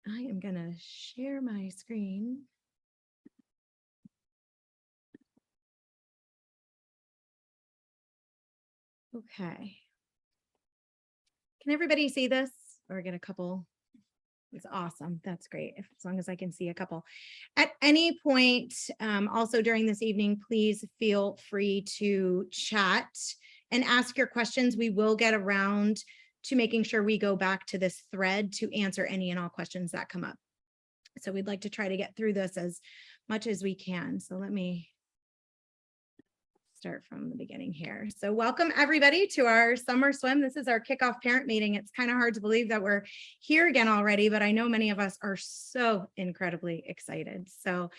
I am going to share my screen. Okay. Can everybody see this or get a couple? It's awesome. That's great. As long as I can see a couple. At any point, also during this evening, please feel free to chat and ask your questions. We will get around to making sure we go back to this thread to answer any and all questions that come up. So we'd like to try to get through this as much as we can. So let me start from the beginning here. So welcome everybody to our summer swim. This is our kickoff parent meeting. It's kind of hard to believe that we're here again already, but I know many of us are so incredibly excited. So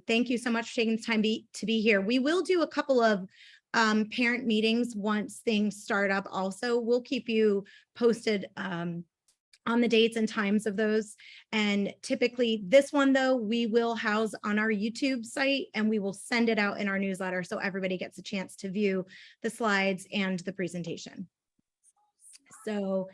thank you so much for taking the time to be here. We will do a couple of parent meetings once things start up. Also, we'll keep you posted on the dates and times of those. And typically this one though, we will house on our YouTube site and we will send it out in our newsletter so everybody gets a chance to view the slides and the presentation. So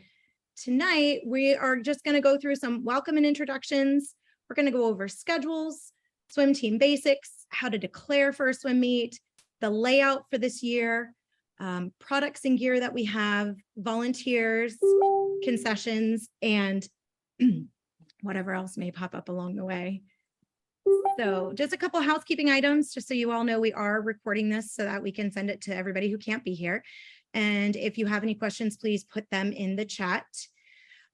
tonight we are just going to go through some welcome and introductions. We're going to go over schedules, swim team basics, how to declare for a swim meet, the layout for this year, products and gear that we have, volunteers, concessions, and whatever else may pop up along the way. So just a couple housekeeping items, just so you all know we are recording this so that we can send it to everybody who can't be here. And if you have any questions, please put them in the chat.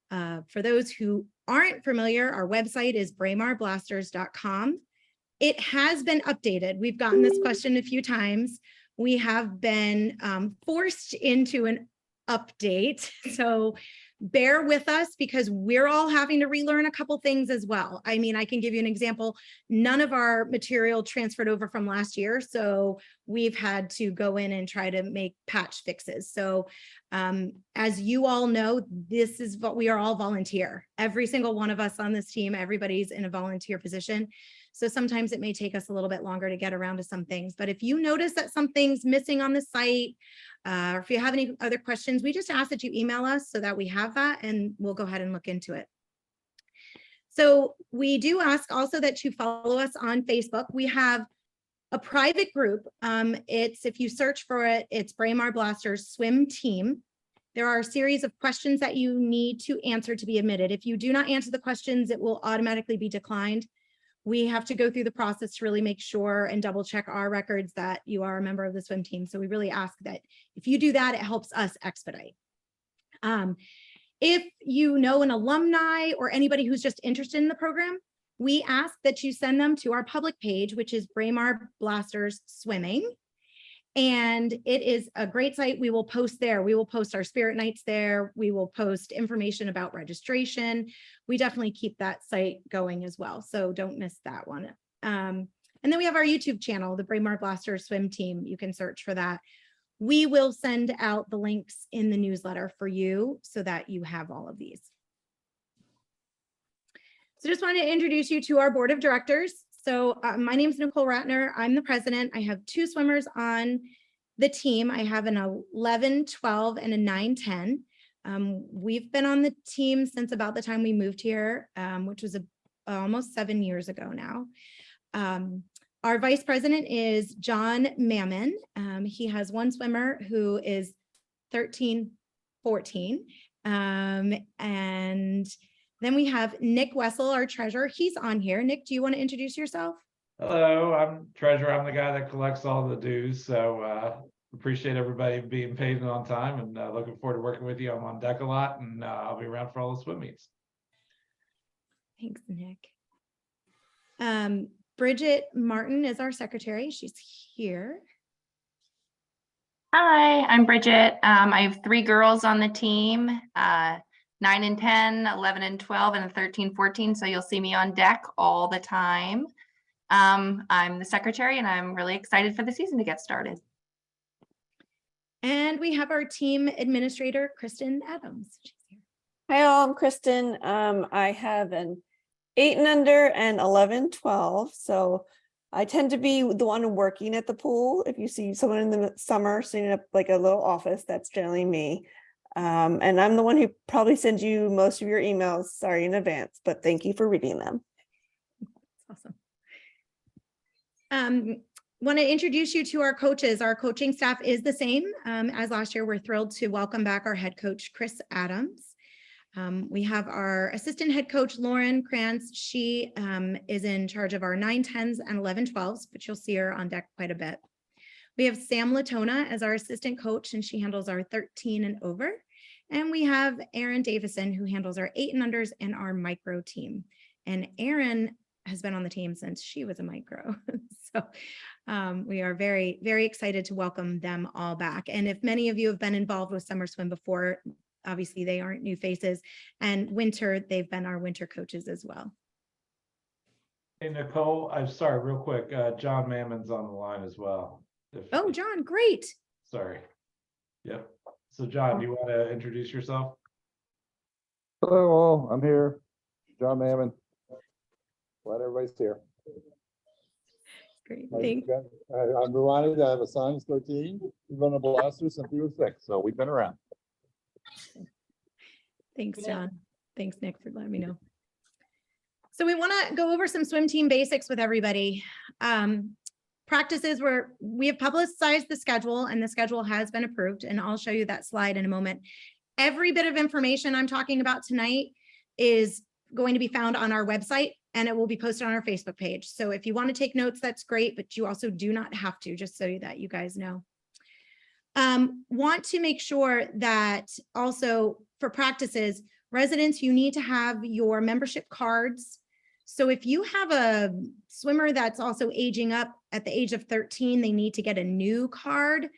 For those who aren't familiar, our website is braymarblasters.com. It has been updated. We've gotten this question a few times. We have been forced into an update. So bear with us because we're all having to relearn a couple things as well. I mean, I can give you an example. None of our material transferred over from last year. So we've had to go in and try to make patch fixes. So as you all know, this is what we are all volunteer. Every single one of us on this team, everybody's in a volunteer position. So sometimes it may take us a little bit longer to get around to some things. But if you notice that something's missing on the site, or if you have any other questions, we just ask that you email us so that we have that and we'll go ahead and look into it. So we do ask also that you follow us on Facebook. We have a private group. If you search for it, it's Braemar Blasters Swim Team. There are a series of questions that you need to answer to be admitted. If you do not answer the questions, it will automatically be declined. We have to go through the process to really make sure and double check our records that you are a member of the swim team. So we really ask that if you do that, it helps us expedite. If you know an alumni or anybody who's just interested in the program, we ask that you send them to our public page, which is Braemar Blasters Swimming. And it is a great site. We will post there. We will post our spirit nights there. We will post information about registration. We definitely keep that site going as well. So don't miss that one. And then we have our YouTube channel, the Braemar Blasters Swim Team. You can search for that. We will send out the links in the newsletter for you so that you have all of these. So just wanted to introduce you to our board of directors. So my name is Nicole Ratner. I'm the president. I have two swimmers on the team. I have an 11, 12, and a 9, 10. We've been on the team since about the time we moved here, which was almost 7 years ago now. Our vice president is John Mammon. He has one swimmer who is 13, 14. And then we have Nick Wessel, our treasurer. He's on here. Nick, do you want to introduce yourself? Hello, I'm treasurer. I'm the guy that collects all the dues. So appreciate everybody being paid on time and looking forward to working with you. I'm on deck a lot and I'll be around for all the swim meets. Thanks, Nick. Bridget Martin is our secretary. She's here. Hi, I'm Bridget. I have 3 girls on the team, 9 and 10, 11 and 12, and 13, 14. So you'll see me on deck all the time. I'm the secretary and I'm really excited for the season to get started. And we have our team administrator, Kristen Adams. She's here. Hi all, I'm Kristen. I have an 8 and under and 11, 12. So I tend to be the one working at the pool. If you see someone in the summer sitting up like a little office, that's generally me. And I'm the one who probably sends you most of your emails. Sorry in advance, but thank you for reading them. Awesome. Want to introduce you to our coaches. Our coaching staff is the same as last year. We're thrilled to welcome back our head coach, Chris Adams. We have our assistant head coach, Lauren Krantz. She is in charge of our 9-10s and 11-12s, but you'll see her on deck quite a bit. We have Sam Latona as our assistant coach, and she handles our 13 and over. And we have Erin Davison, who handles our 8 and unders and our micro team. And Erin has been on the team since she was a micro. So we are very, very excited to welcome them all back. And if many of you have been involved with Summer Swim before, obviously they aren't new faces. And winter, they've been our winter coaches as well. Hey, Nicole, I'm sorry, real quick. John Mammon's on the line as well. Oh, John, great. Sorry. Yep. So John, do you want to introduce yourself? Hello, all. I'm here. John Mammon. Glad everybody's here. Great. I'm Veronica. I have a son who's 13. We've been a blaster since he was 6, so we've been around. Thanks, John. Thanks, Nick, for letting me know. So we want to go over some swim team basics with everybody. Practices where we have publicized the schedule, and the schedule has been approved, and I'll show you that slide in a moment. Every bit of information I'm talking about tonight is going to be found on our website, and it will be posted on our Facebook page. So if you want to take notes, that's great, but you also do not have to, just so that you guys know. Want to make sure that also for practices, residents, you need to have your membership cards. So if you have a swimmer that's also aging up at the age of 13, they need to get a new card.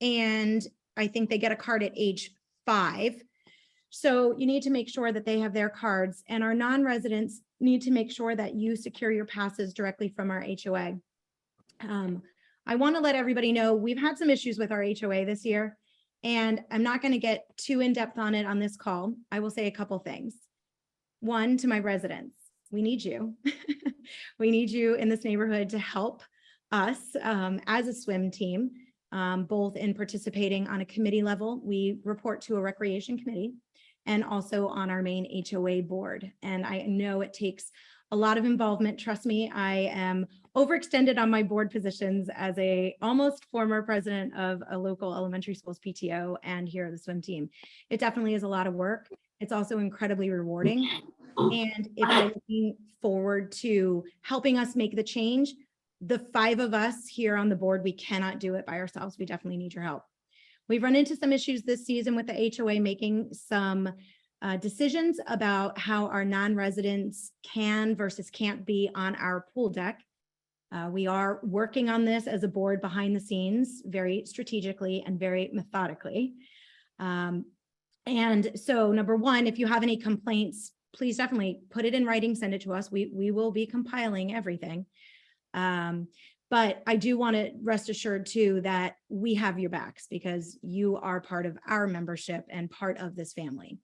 And I think they get a card at age 5. So you need to make sure that they have their cards, and our non-residents need to make sure that you secure your passes directly from our HOA. I want to let everybody know we've had some issues with our HOA this year, and I'm not going to get too in-depth on it on this call. I will say a couple things. One, to my residents, we need you. We need you in this neighborhood to help us as a swim team, both in participating on a committee level. We report to a recreation committee, and also on our main HOA board. And I know it takes a lot of involvement. Trust me, I am overextended on my board positions as a almost former president of a local elementary school's PTO and here at the swim team. It definitely is a lot of work. It's also incredibly rewarding. And if you're looking forward to helping us make the change, the 5 of us here on the board, we cannot do it by ourselves. We definitely need your help. We've run into some issues this season with the HOA making some decisions about how our non-residents can versus can't be on our pool deck. We are working on this as a board behind the scenes, very strategically and very methodically. And so number one, if you have any complaints, please definitely put it in writing, send it to us. We will be compiling everything. But I do want to rest assured too that we have your backs because you are part of our membership and part of this family.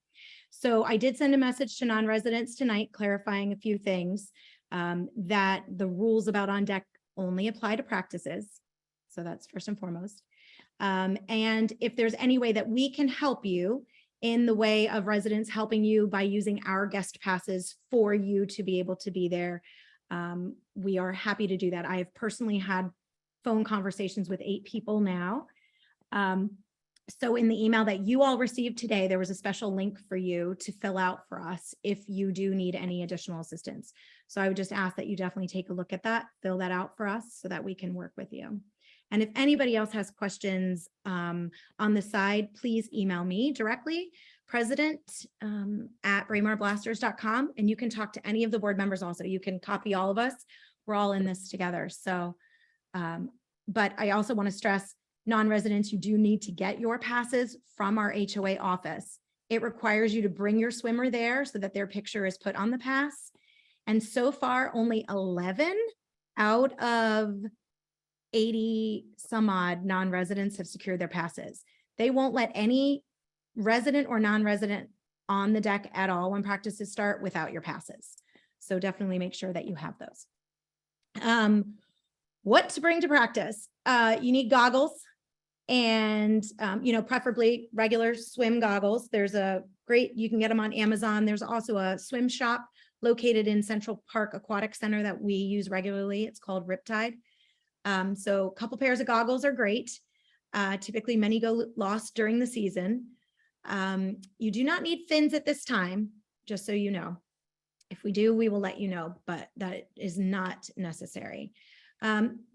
So I did send a message to non-residents tonight clarifying a few things, that the rules about on deck only apply to practices. So that's first and foremost. And if there's any way that we can help you in the way of residents helping you by using our guest passes for you to be able to be there, we are happy to do that. I have personally had phone conversations with 8 people now. So in the email that you all received today, there was a special link for you to fill out for us if you do need any additional assistance. So I would just ask that you definitely take a look at that, fill that out for us so that we can work with you. And if anybody else has questions on the side, please email me directly, president@braymarblasters.com, and you can talk to any of the board members also. You can copy all of us. We're all in this together. So, but I also want to stress, non-residents, you do need to get your passes from our HOA office. It requires you to bring your swimmer there so that their picture is put on the pass. And so far, only 11 out of 80 some odd non-residents have secured their passes. They won't let any resident or non-resident on the deck at all when practices start without your passes. So definitely make sure that you have those. What to bring to practice? You need goggles. And, preferably regular swim goggles. There's you can get them on Amazon. There's also a swim shop located in Central Park Aquatic Center that we use regularly. It's called Riptide. So a couple pairs of goggles are great. Typically many go lost during the season. You do not need fins at this time, just so you know. If we do, we will let you know, but that is not necessary.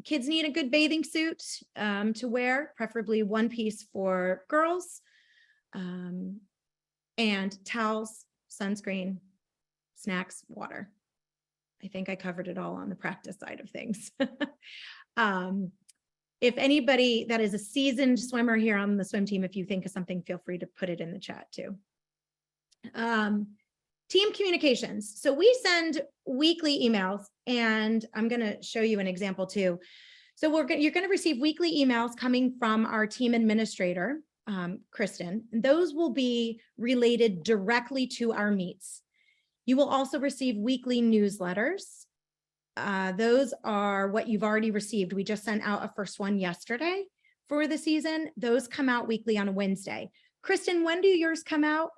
Kids need a good bathing suit to wear, preferably one piece for girls, and towels, sunscreen, snacks, water. I think I covered it all on the practice side of things. If anybody that is a seasoned swimmer here on the swim team, if you think of something, feel free to put it in the chat too. Team communications. So we send weekly emails, and I'm going to show you an example too. So you're going to receive weekly emails coming from our team administrator, Kristen. And those will be related directly to our meets. You will also receive weekly newsletters. Those are what you've already received. We just sent out a first one yesterday for the season. Those come out weekly on a Wednesday. Kristen, when do yours come out?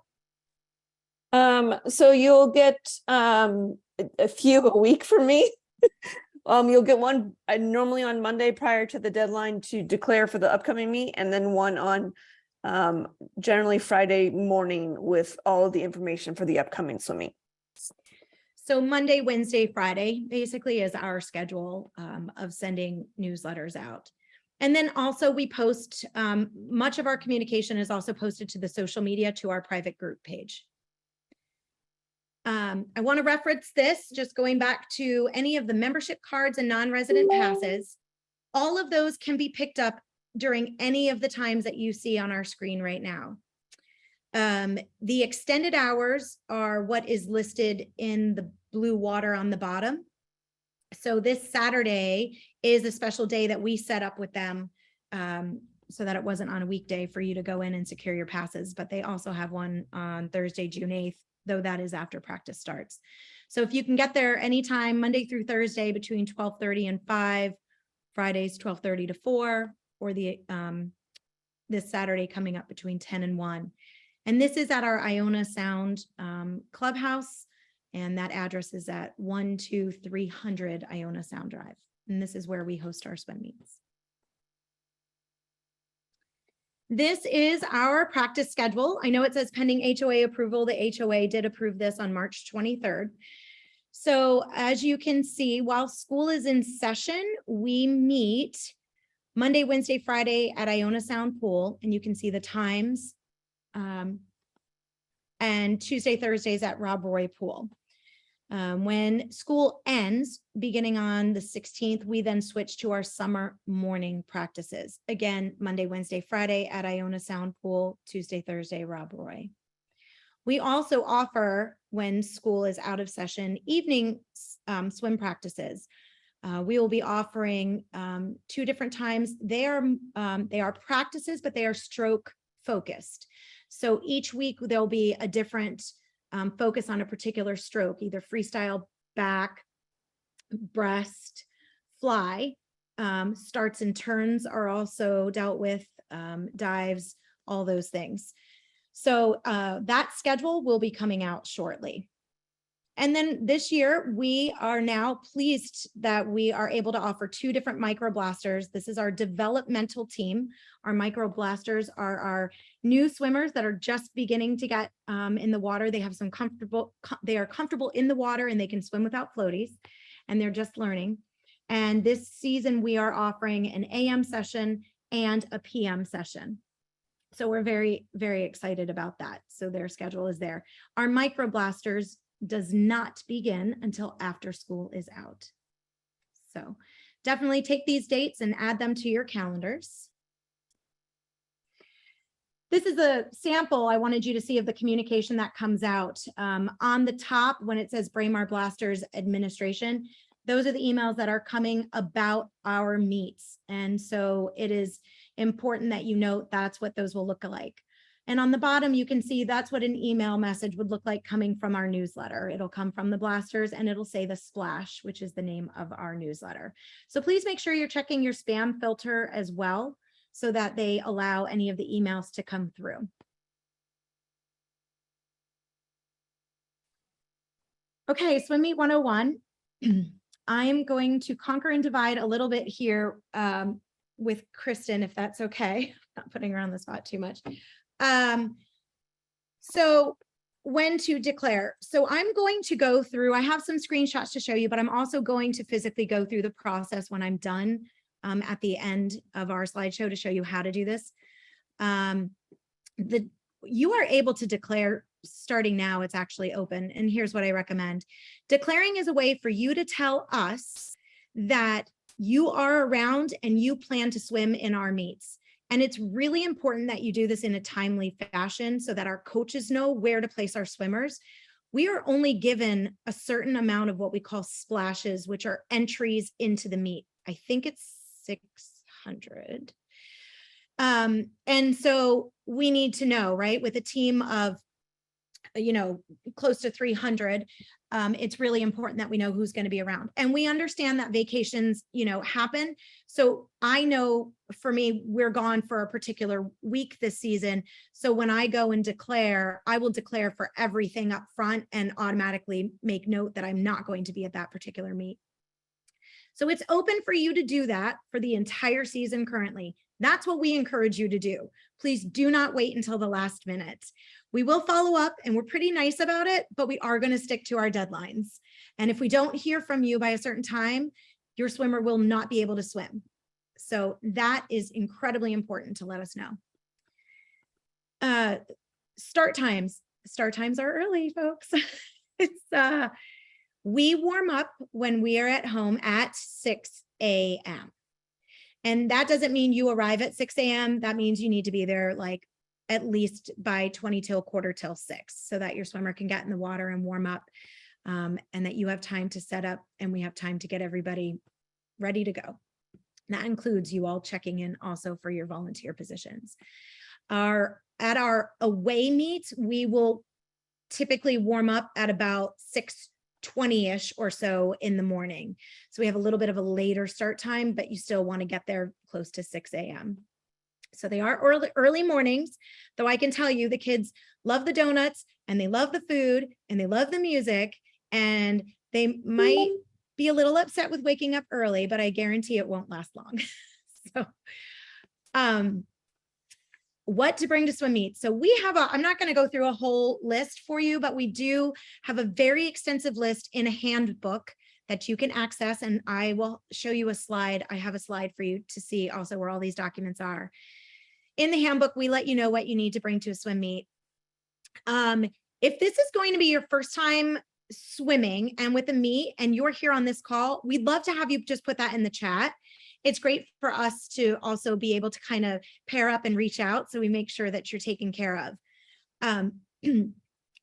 So you'll get a few a week from me. You'll get one normally on Monday prior to the deadline to declare for the upcoming meet, and then one on generally Friday morning with all of the information for the upcoming swimming. So Monday, Wednesday, Friday basically is our schedule of sending newsletters out. And then also we post, much of our communication is also posted to the social media, to our private group page. I want to reference this, just going back to any of the membership cards and non-resident passes. All of those can be picked up during any of the times that you see on our screen right now. The extended hours are what is listed in the blue water on the bottom. So this Saturday is a special day that we set up with them, so that it wasn't on a weekday for you to go in and secure your passes, but they also have one on Thursday, June 8th, though that is after practice starts. So if you can get there anytime, Monday through Thursday between 12:30 and 5, Fridays 12:30 to 4, or this Saturday coming up between 10 and 1. And this is at our Iona Sound clubhouse, and that address is at 12300 Iona Sound Drive. And this is where we host our swim meets. This is our practice schedule. I know it says pending HOA approval. The HOA did approve this on March 23rd. So as you can see, while school is in session, we meet Monday, Wednesday, Friday at Iona Sound Pool, and you can see the times, and Tuesday, Thursdays at Rob Roy Pool. When school ends, beginning on the 16th, we then switch to our summer morning practices. Again, Monday, Wednesday, Friday at Iona Sound Pool, Tuesday, Thursday, Rob Roy. We also offer, when school is out of session, evening swim practices. We will be offering 2 different times. They are practices, but they are stroke focused. So each week there'll be a different focus on a particular stroke, either freestyle, back, breast, fly. Starts and turns are also dealt with, dives, all those things. So that schedule will be coming out shortly. And then this year, we are now pleased that we are able to offer 2 different microblasters. This is our developmental team. Our microblasters are our new swimmers that are just beginning to get in the water. They have they are comfortable in the water, and they can swim without floaties, and they're just learning. And this season, we are offering an AM session and a PM session. So we're very, very excited about that. So their schedule is there. Our microblasters does not begin until after school is out. So definitely take these dates and add them to your calendars. This is a sample I wanted you to see of the communication that comes out. On the top, when it says Braemar Blasters Administration, those are the emails that are coming about our meets. And so it is important that you note that's what those will look like. And on the bottom, you can see that's what an email message would look like coming from our newsletter. It'll come from the blasters, and it'll say the Splash, which is the name of our newsletter. So please make sure you're checking your spam filter as well. so that they allow any of the emails to come through. Okay, Swim Meet 101. I'm going to conquer and divide a little bit here with Kristen, if that's okay. Not putting her on the spot too much. So when to declare. So I'm going to go through, I have some screenshots to show you, but I'm also going to physically go through the process when I'm done at the end of our slideshow to show you how to do this. You are able to declare starting now. It's actually open. And here's what I recommend. Declaring is a way for you to tell us that you are around and you plan to swim in our meets. And it's really important that you do this in a timely fashion so that our coaches know where to place our swimmers. We are only given a certain amount of what we call splashes, which are entries into the meet. I think it's 600. And so we need to know, right? With a team of, close to 300, it's really important that we know who's going to be around. And we understand that vacations, happen. So I know for me, we're gone for a particular week this season. So when I go and declare, I will declare for everything up front and automatically make note that I'm not going to be at that particular meet. So it's open for you to do that for the entire season currently. That's what we encourage you to do. Please do not wait until the last minute. We will follow up and we're pretty nice about it, but we are going to stick to our deadlines. And if we don't hear from you by a certain time, your swimmer will not be able to swim. So that is incredibly important to let us know. Start times. Start times are early, folks. We warm up when we are at home at 6 a.m. And that doesn't mean you arrive at 6 a.m. That means you need to be there like at least by 20 till 6:15 so that your swimmer can get in the water and warm up and that you have time to set up and we have time to get everybody ready to go. That includes you all checking in also for your volunteer positions. At our away meets, we will typically warm up at about 6:20-ish or so in the morning. So we have a little bit of a later start time, but you still want to get there close to 6 a.m. So they are early mornings, though I can tell you the kids love the donuts and they love the food and they love the music and they might be a little upset with waking up early, but I guarantee it won't last long. So, what to bring to swim meets. So we have I'm not going to go through a whole list for you, but we do have a very extensive list in a handbook that you can access. And I will show you a slide. I have a slide for you to see also where all these documents are. In the handbook, we let you know what you need to bring to a swim meet. If this is going to be your first time swimming and with a meet and you're here on this call, we'd love to have you just put that in the chat. It's great for us to also be able to kind of pair up and reach out so we make sure that you're taken care of.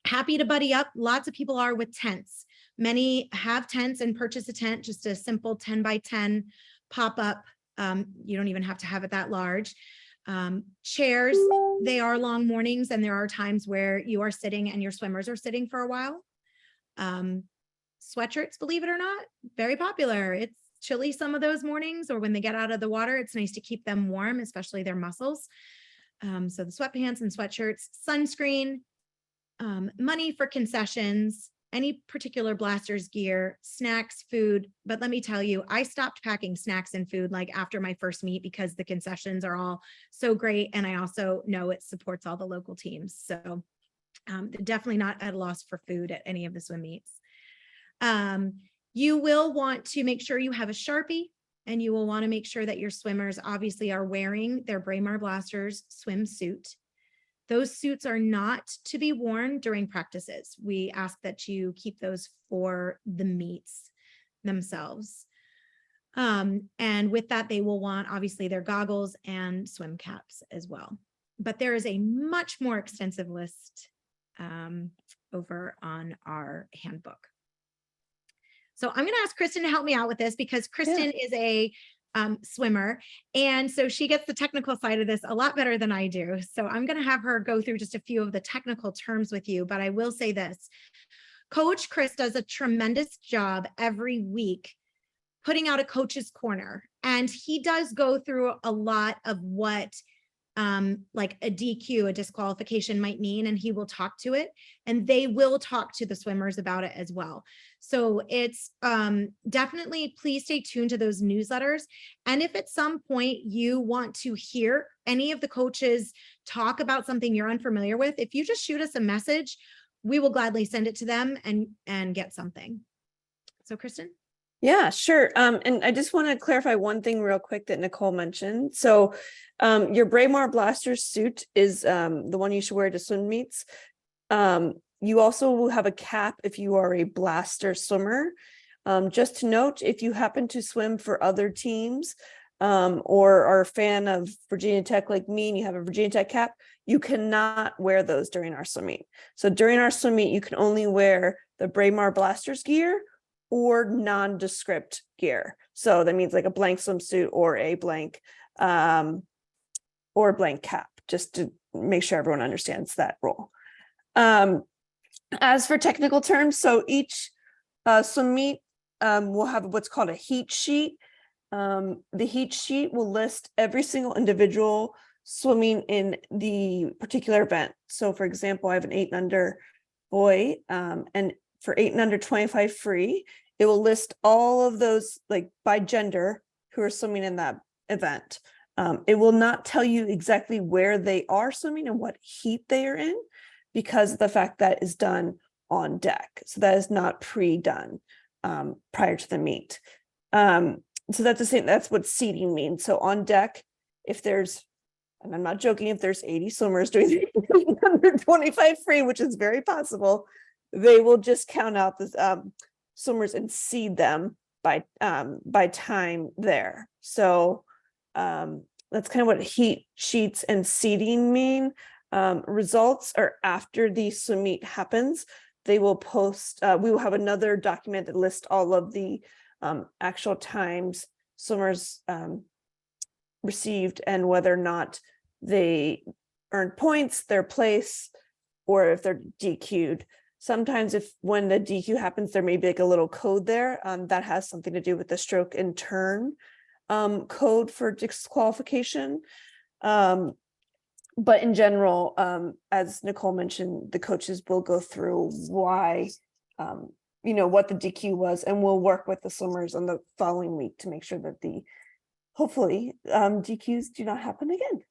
Happy to buddy up. Lots of people are with tents. Many have tents and purchase a tent, just a simple 10 by 10 pop-up. You don't even have to have it that large. Chairs, they are long mornings and there are times where you are sitting and your swimmers are sitting for a while. Sweatshirts, believe it or not, very popular. It's chilly some of those mornings, or when they get out of the water, it's nice to keep them warm, especially their muscles. So the sweatpants and sweatshirts, sunscreen, money for concessions, any particular blasters gear, snacks, food. But let me tell you, I stopped packing snacks and food like after my first meet because the concessions are all so great. And I also know it supports all the local teams. So definitely not at a loss for food at any of the swim meets. You will want to make sure you have a Sharpie, and you will want to make sure that your swimmers obviously are wearing their Braemar Blasters swimsuit. Those suits are not to be worn during practices. We ask that you keep those for the meets themselves. And with that, they will want obviously their goggles and swim caps as well. But there is a much more extensive list over on our handbook. So I'm going to ask Kristen to help me out with this because Kristen is a swimmer. And so she gets the technical side of this a lot better than I do. So I'm going to have her go through just a few of the technical terms with you, but I will say this. Coach Chris does a tremendous job every week putting out a coach's corner, and he does go through a lot of what like a DQ, a disqualification might mean, and he will talk to it, and they will talk to the swimmers about it as well. So it's definitely, please stay tuned to those newsletters. And if at some point you want to hear any of the coaches talk about something you're unfamiliar with, if you just shoot us a message, we will gladly send it to them and get something. So Kristen? Yeah, sure. And I just want to clarify one thing real quick that Nicole mentioned. So your Braemar Blaster suit is the one you should wear to swim meets. You also will have a cap if you are a blaster swimmer. Just to note, if you happen to swim for other teams or are a fan of Virginia Tech like me and you have a Virginia Tech cap, you cannot wear those during our swim meet. So during our swim meet, you can only wear the Braemar Blasters gear or nondescript gear. So that means like a blank swimsuit or a blank cap, just to make sure everyone understands that rule. As for technical terms, so each swim meet will have what's called a heat sheet. The heat sheet will list every single individual swimming in the particular event. So for example, I have an 8 and under boy, and for 8 and under 25 free, it will list all of those like by gender who are swimming in that event. It will not tell you exactly where they are swimming and what heat they are in, because of the fact that is done on deck. So that is not pre-done prior to the meet. So that's the same, that's what seating means. So on deck, if there's, and I'm not joking, if there's 80 swimmers doing the under 25 free, which is very possible, they will just count out the swimmers and seed them by time there. So that's kind of what heat sheets and seeding mean. Results are after the swim meet happens. They will post, we will have another document that lists all of the actual times swimmers received and whether or not they earned points, their place, or if they're DQ'd. Sometimes when the DQ happens, there may be like a little code there that has something to do with the stroke and turn code for disqualification. But in general, as Nicole mentioned, the coaches will go through why, what the DQ was, and we'll work with the swimmers on the following week to make sure that hopefully DQs do not happen again.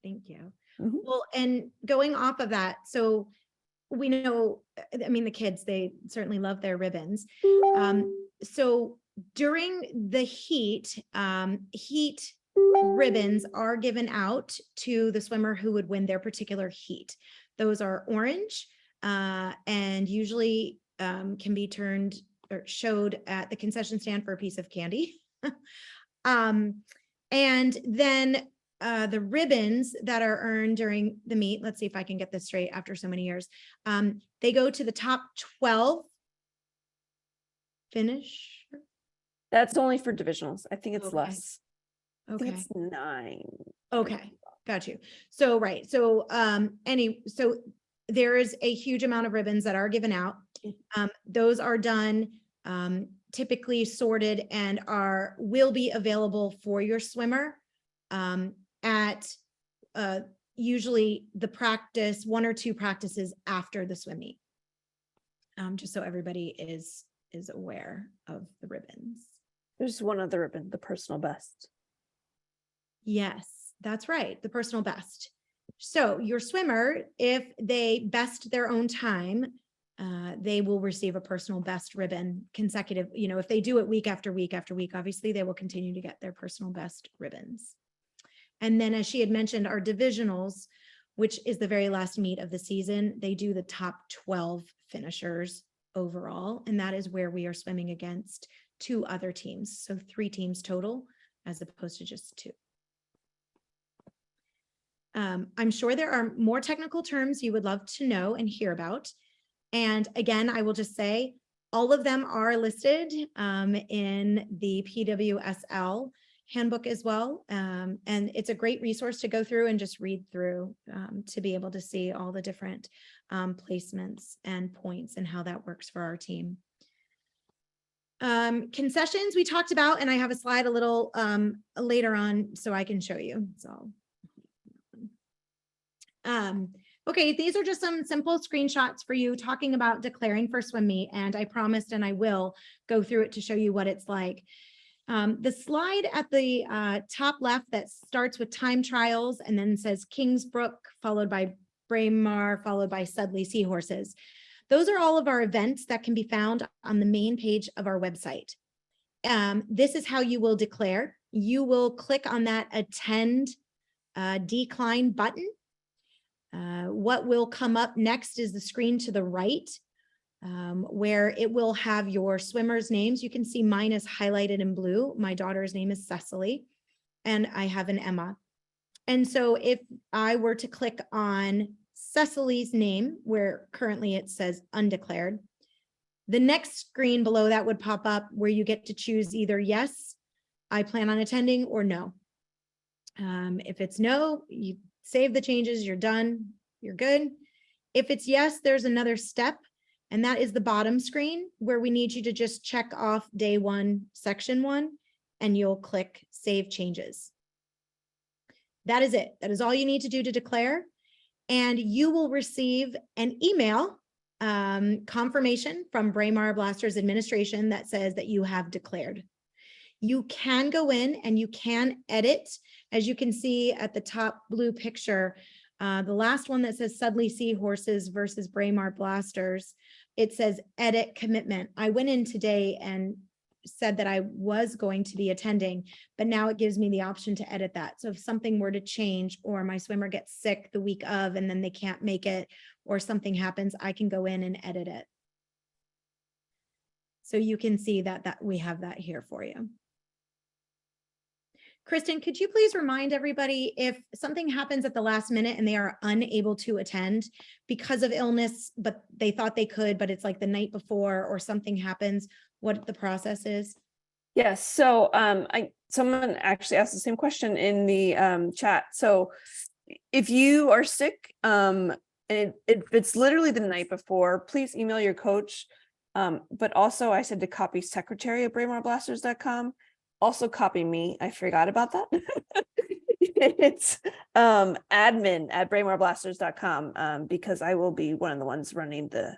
Thank you. Mhm. Well, and going off of that, so we know, I mean, the kids, they certainly love their ribbons. So during the heat ribbons are given out to the swimmer who would win their particular heat. Those are orange and usually can be turned or showed at the concession stand for a piece of candy. And then the ribbons that are earned during the meet, let's see if I can get this straight after so many years, they go to the top 12 finish. That's only for divisionals. I think it's Okay. less. I think Okay. it's 9. Okay. Got you. So, right. So, so there is a huge amount of ribbons that are given out. Those are done, typically sorted and will be available for your swimmer at usually the practice, 1 or 2 practices after the swim meet. Just so everybody is aware of the ribbons. There's one other ribbon, the personal best. Yes, that's right. The personal best. So your swimmer, if they best their own time, they will receive a personal best ribbon consecutive. If they do it week after week after week, obviously they will continue to get their personal best ribbons. And then, as she had mentioned, our divisionals, which is the very last meet of the season, they do the top 12 finishers overall. And that is where we are swimming against 2 other teams. So 3 teams total, as opposed to just 2. I'm sure there are more technical terms you would love to know and hear about. And again, I will just say all of them are listed in the PWSL handbook as well. And it's a great resource to go through and just read through to be able to see all the different placements and points and how that works for our team. Concessions we talked about, and I have a slide a little later on so I can show you. So, okay, these are just some simple screenshots for you talking about declaring for swim meet, and I promised and I will go through it to show you what it's like. The slide at the top left that starts with time trials and then says Kingsbrook, followed by Braemar, followed by Sudley Seahorses. Those are all of our events that can be found on the main page of our website. This is how you will declare. You will click on that attend decline button. What will come up next is the screen to the right, where it will have your swimmers' names. You can see mine is highlighted in blue. My daughter's name is Cecily, and I have an Emma. And so if I were to click on Cecily's name, where currently it says undeclared, the next screen below that would pop up where you get to choose either yes, I plan on attending, or no. If it's no, you save the changes, you're done, you're good. If it's yes, there's another step, and that is the bottom screen where we need you to just check off day 1, section 1, and you'll click save changes. That is it. That is all you need to do to declare. And you will receive an email confirmation from Braemar Blasters administration that says that you have declared. You can go in and you can edit. As you can see at the top blue picture, the last one that says Sudley Seahorses versus Braemar Blasters, it says edit commitment. I went in today and said that I was going to be attending, but now it gives me the option to edit that. So if something were to change, or my swimmer gets sick the week of and then they can't make it, or something happens, I can go in and edit it. So you can see that we have that here for you. Kristen, could you please remind everybody if something happens at the last minute and they are unable to attend because of illness, but they thought they could, but it's like the night before or something happens, what the process is? Yes, so someone actually asked the same question in the chat. So if you are sick, and if it's literally the night before, please email your coach. But also I said to copy secretary at BraemarBlasters.com. Also copy me. I forgot about that. It's admin at BraemarBlasters.com, because I will be one of the ones running the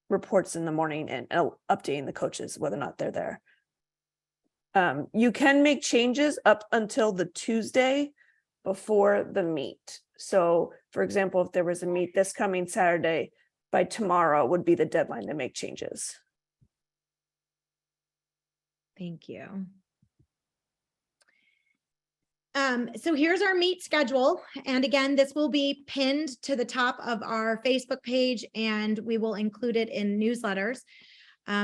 reports in the morning and updating the coaches whether or not they're there. You can make changes up until the Tuesday before the meet. So for example, if there was a meet this coming Saturday, by tomorrow would be the deadline to make changes. Thank you. So here's our meet schedule. And again, this will be pinned to the top of our Facebook page, and we will include it in newsletters.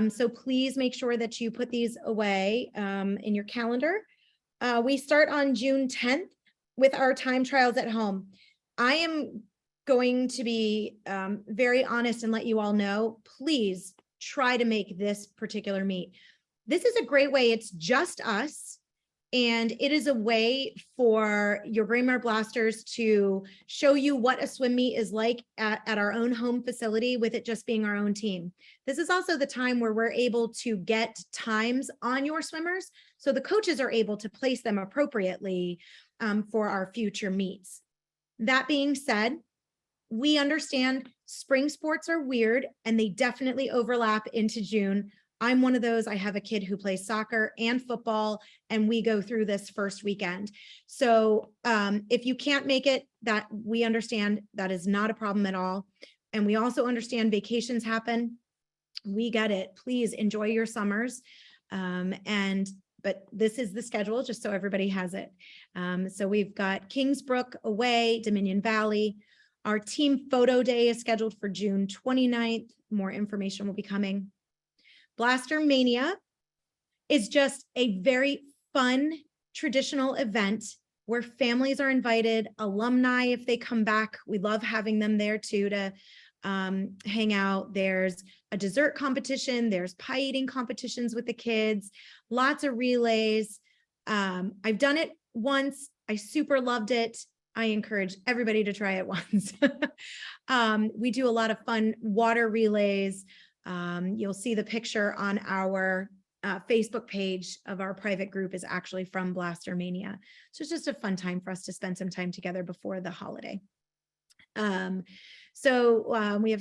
So please make sure that you put these away in your calendar. We start on June 10th with our time trials at home. I am going to be very honest and let you all know, please try to make this particular meet. This is a great way. It's just us. And it is a way for your Braemar Blasters to show you what a swim meet is like at our own home facility, with it just being our own team. This is also the time where we're able to get times on your swimmers, so the coaches are able to place them appropriately for our future meets. That being said, we understand spring sports are weird and they definitely overlap into June. I'm one of those. I have a kid who plays soccer and football, and we go through this first weekend. So if you can't make it, that we understand, that is not a problem at all. And we also understand vacations happen. We get it. Please enjoy your summers. But this is the schedule, just so everybody has it. So we've got Kingsbrook away, Dominion Valley. Our team photo day is scheduled for June 29th. More information will be coming. Blaster Mania is just a very fun traditional event where families are invited, alumni if they come back. We love having them there too to hang out. There's a dessert competition, there's pie eating competitions with the kids, lots of relays. I've done it once. I super loved it. I encourage everybody to try it once. We do a lot of fun water relays. You'll see the picture on our Facebook page of our private group is actually from Blaster Mania. So it's just a fun time for us to spend some time together before the holiday. We have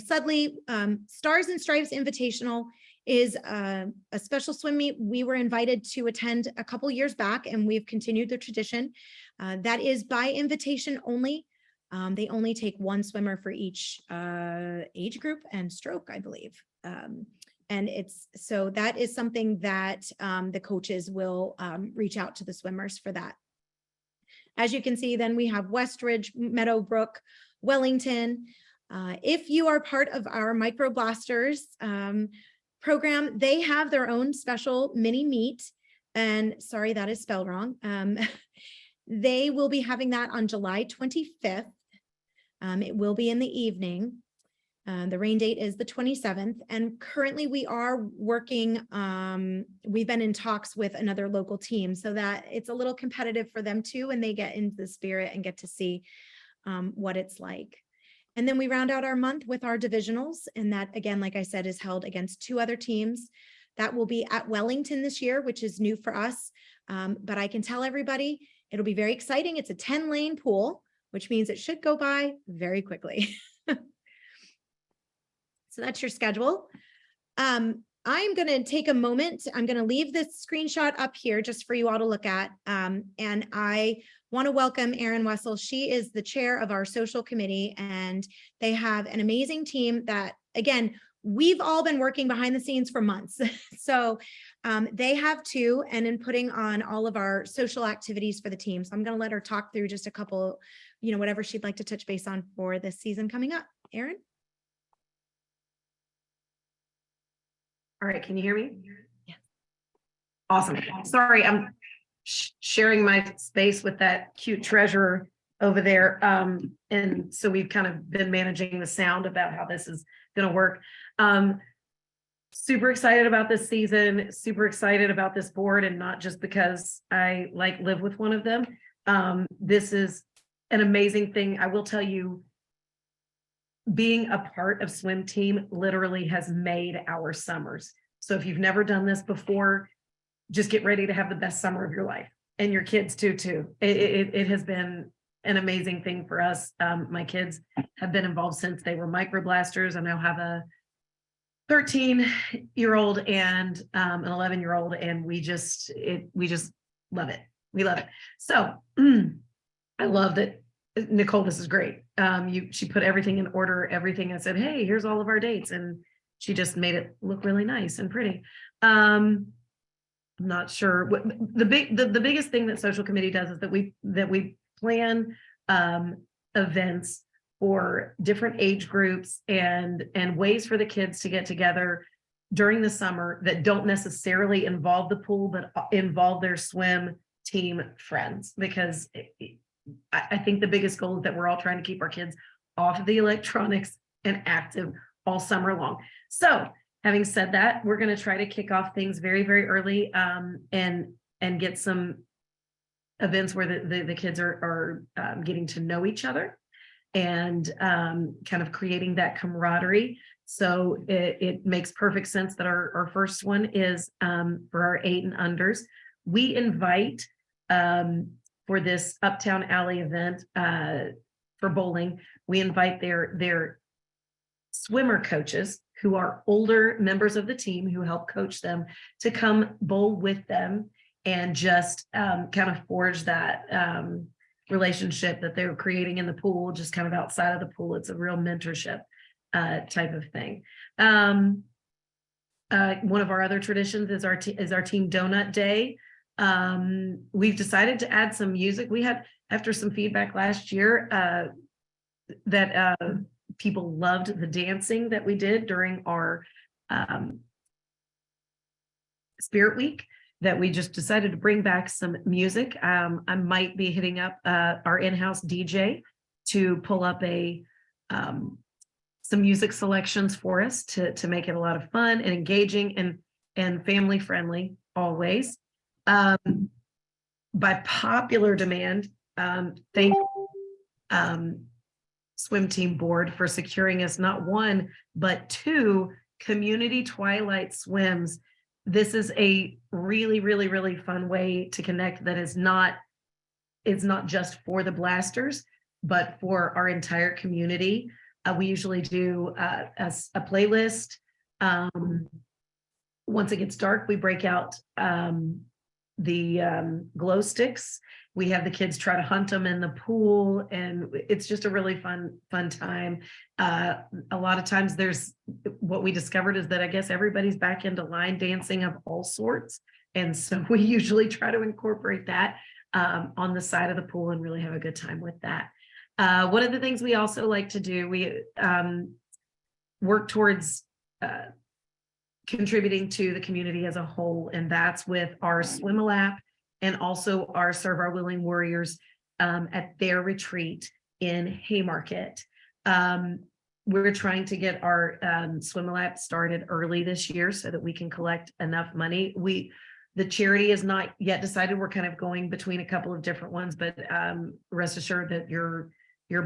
Sudley. Stars and Stripes Invitational is a special swim meet we were invited to attend a couple years back, and we've continued the tradition. That is by invitation only. They only take one swimmer for each age group and stroke, I believe. And that is something that the coaches will reach out to the swimmers for that. As you can see, then we have Westridge, Meadowbrook, Wellington. If you are part of our Micro Blasters program, they have their own special mini meet. And sorry, that is spelled wrong. They will be having that on July 25th. It will be in the evening. The rain date is the 27th. And currently we are working, we've been in talks with another local team so that it's a little competitive for them too, and they get into the spirit and get to see what it's like. And then we round out our month with our divisionals. And that, again, like I said, is held against 2 other teams. That will be at Wellington this year, which is new for us. But I can tell everybody, it'll be very exciting. It's a 10-lane pool, which means it should go by very quickly. So that's your schedule. I'm going to take a moment. I'm going to leave this screenshot up here just for you all to look at. And I want to welcome Erin Wessel. She is the chair of our social committee, and they have an amazing team that, again, we've all been working behind the scenes for months. So they have too, and in putting on all of our social activities for the team. So I'm going to let her talk through just a couple, whatever she'd like to touch base on for this season coming up. Erin? All right, can you hear me? Yeah. Awesome. Sorry, I'm sharing my space with that cute treasurer over there. And so we've kind of been managing the sound about how this is going to work. Super excited about this season, super excited about this board, and not just because I live with one of them. This is an amazing thing. I will tell you, being a part of swim team literally has made our summers. So if you've never done this before, just get ready to have the best summer of your life, and your kids too. It has been an amazing thing for us. My kids have been involved since they were Micro Blasters. I now have a 13-year-old and an 11-year-old, and we just love it. We love it. So I love that. Nicole, this is great. She put everything in order, everything. I said, hey, here's all of our dates. And she just made it look really nice and pretty. I'm not sure what the biggest thing that social committee does is that we plan events for different age groups and ways for the kids to get together during the summer that don't necessarily involve the pool, but involve their swim team friends, because I think the biggest goal is that we're all trying to keep our kids off of the electronics and active all summer long. So having said that, we're going to try to kick off things very, very early and get some events where the kids are getting to know each other and kind of creating that camaraderie. So it makes perfect sense that our first one is for our 8 and unders. We invite for this Uptown Alley event for bowling, we invite their swimmer coaches, who are older members of the team who help coach them, to come bowl with them and just kind of forge that relationship that they're creating in the pool, just kind of outside of the pool. It's a real mentorship type of thing. One of our other traditions is our team donut day. We've decided to add some music. We had, after some feedback last year, that people loved the dancing that we did during our Spirit Week, that we just decided to bring back some music. I might be hitting up our in-house DJ to pull up some music selections for us to make it a lot of fun and engaging and family friendly always. By popular demand, thank swim team board for securing us not 1, but 2 community twilight swims. This is a really, really, really fun way to connect that is not, it's not just for the blasters, but for our entire community. We usually do a playlist. Once it gets dark, we break out the glow sticks. We have the kids try to hunt them in the pool, and it's just a really fun time. A lot of times what we discovered is that I guess everybody's back into line dancing of all sorts. And so we usually try to incorporate that on the side of the pool and really have a good time with that. One of the things we also like to do, we work towards contributing to the community as a whole, and that's with our Swim-a-Lap and also our Serve Our Willing Warriors at their retreat in Haymarket. We're trying to get our Swim-a-Lap started early this year so that we can collect enough money. The charity is not yet decided. We're kind of going between a couple of different ones, but rest assured that your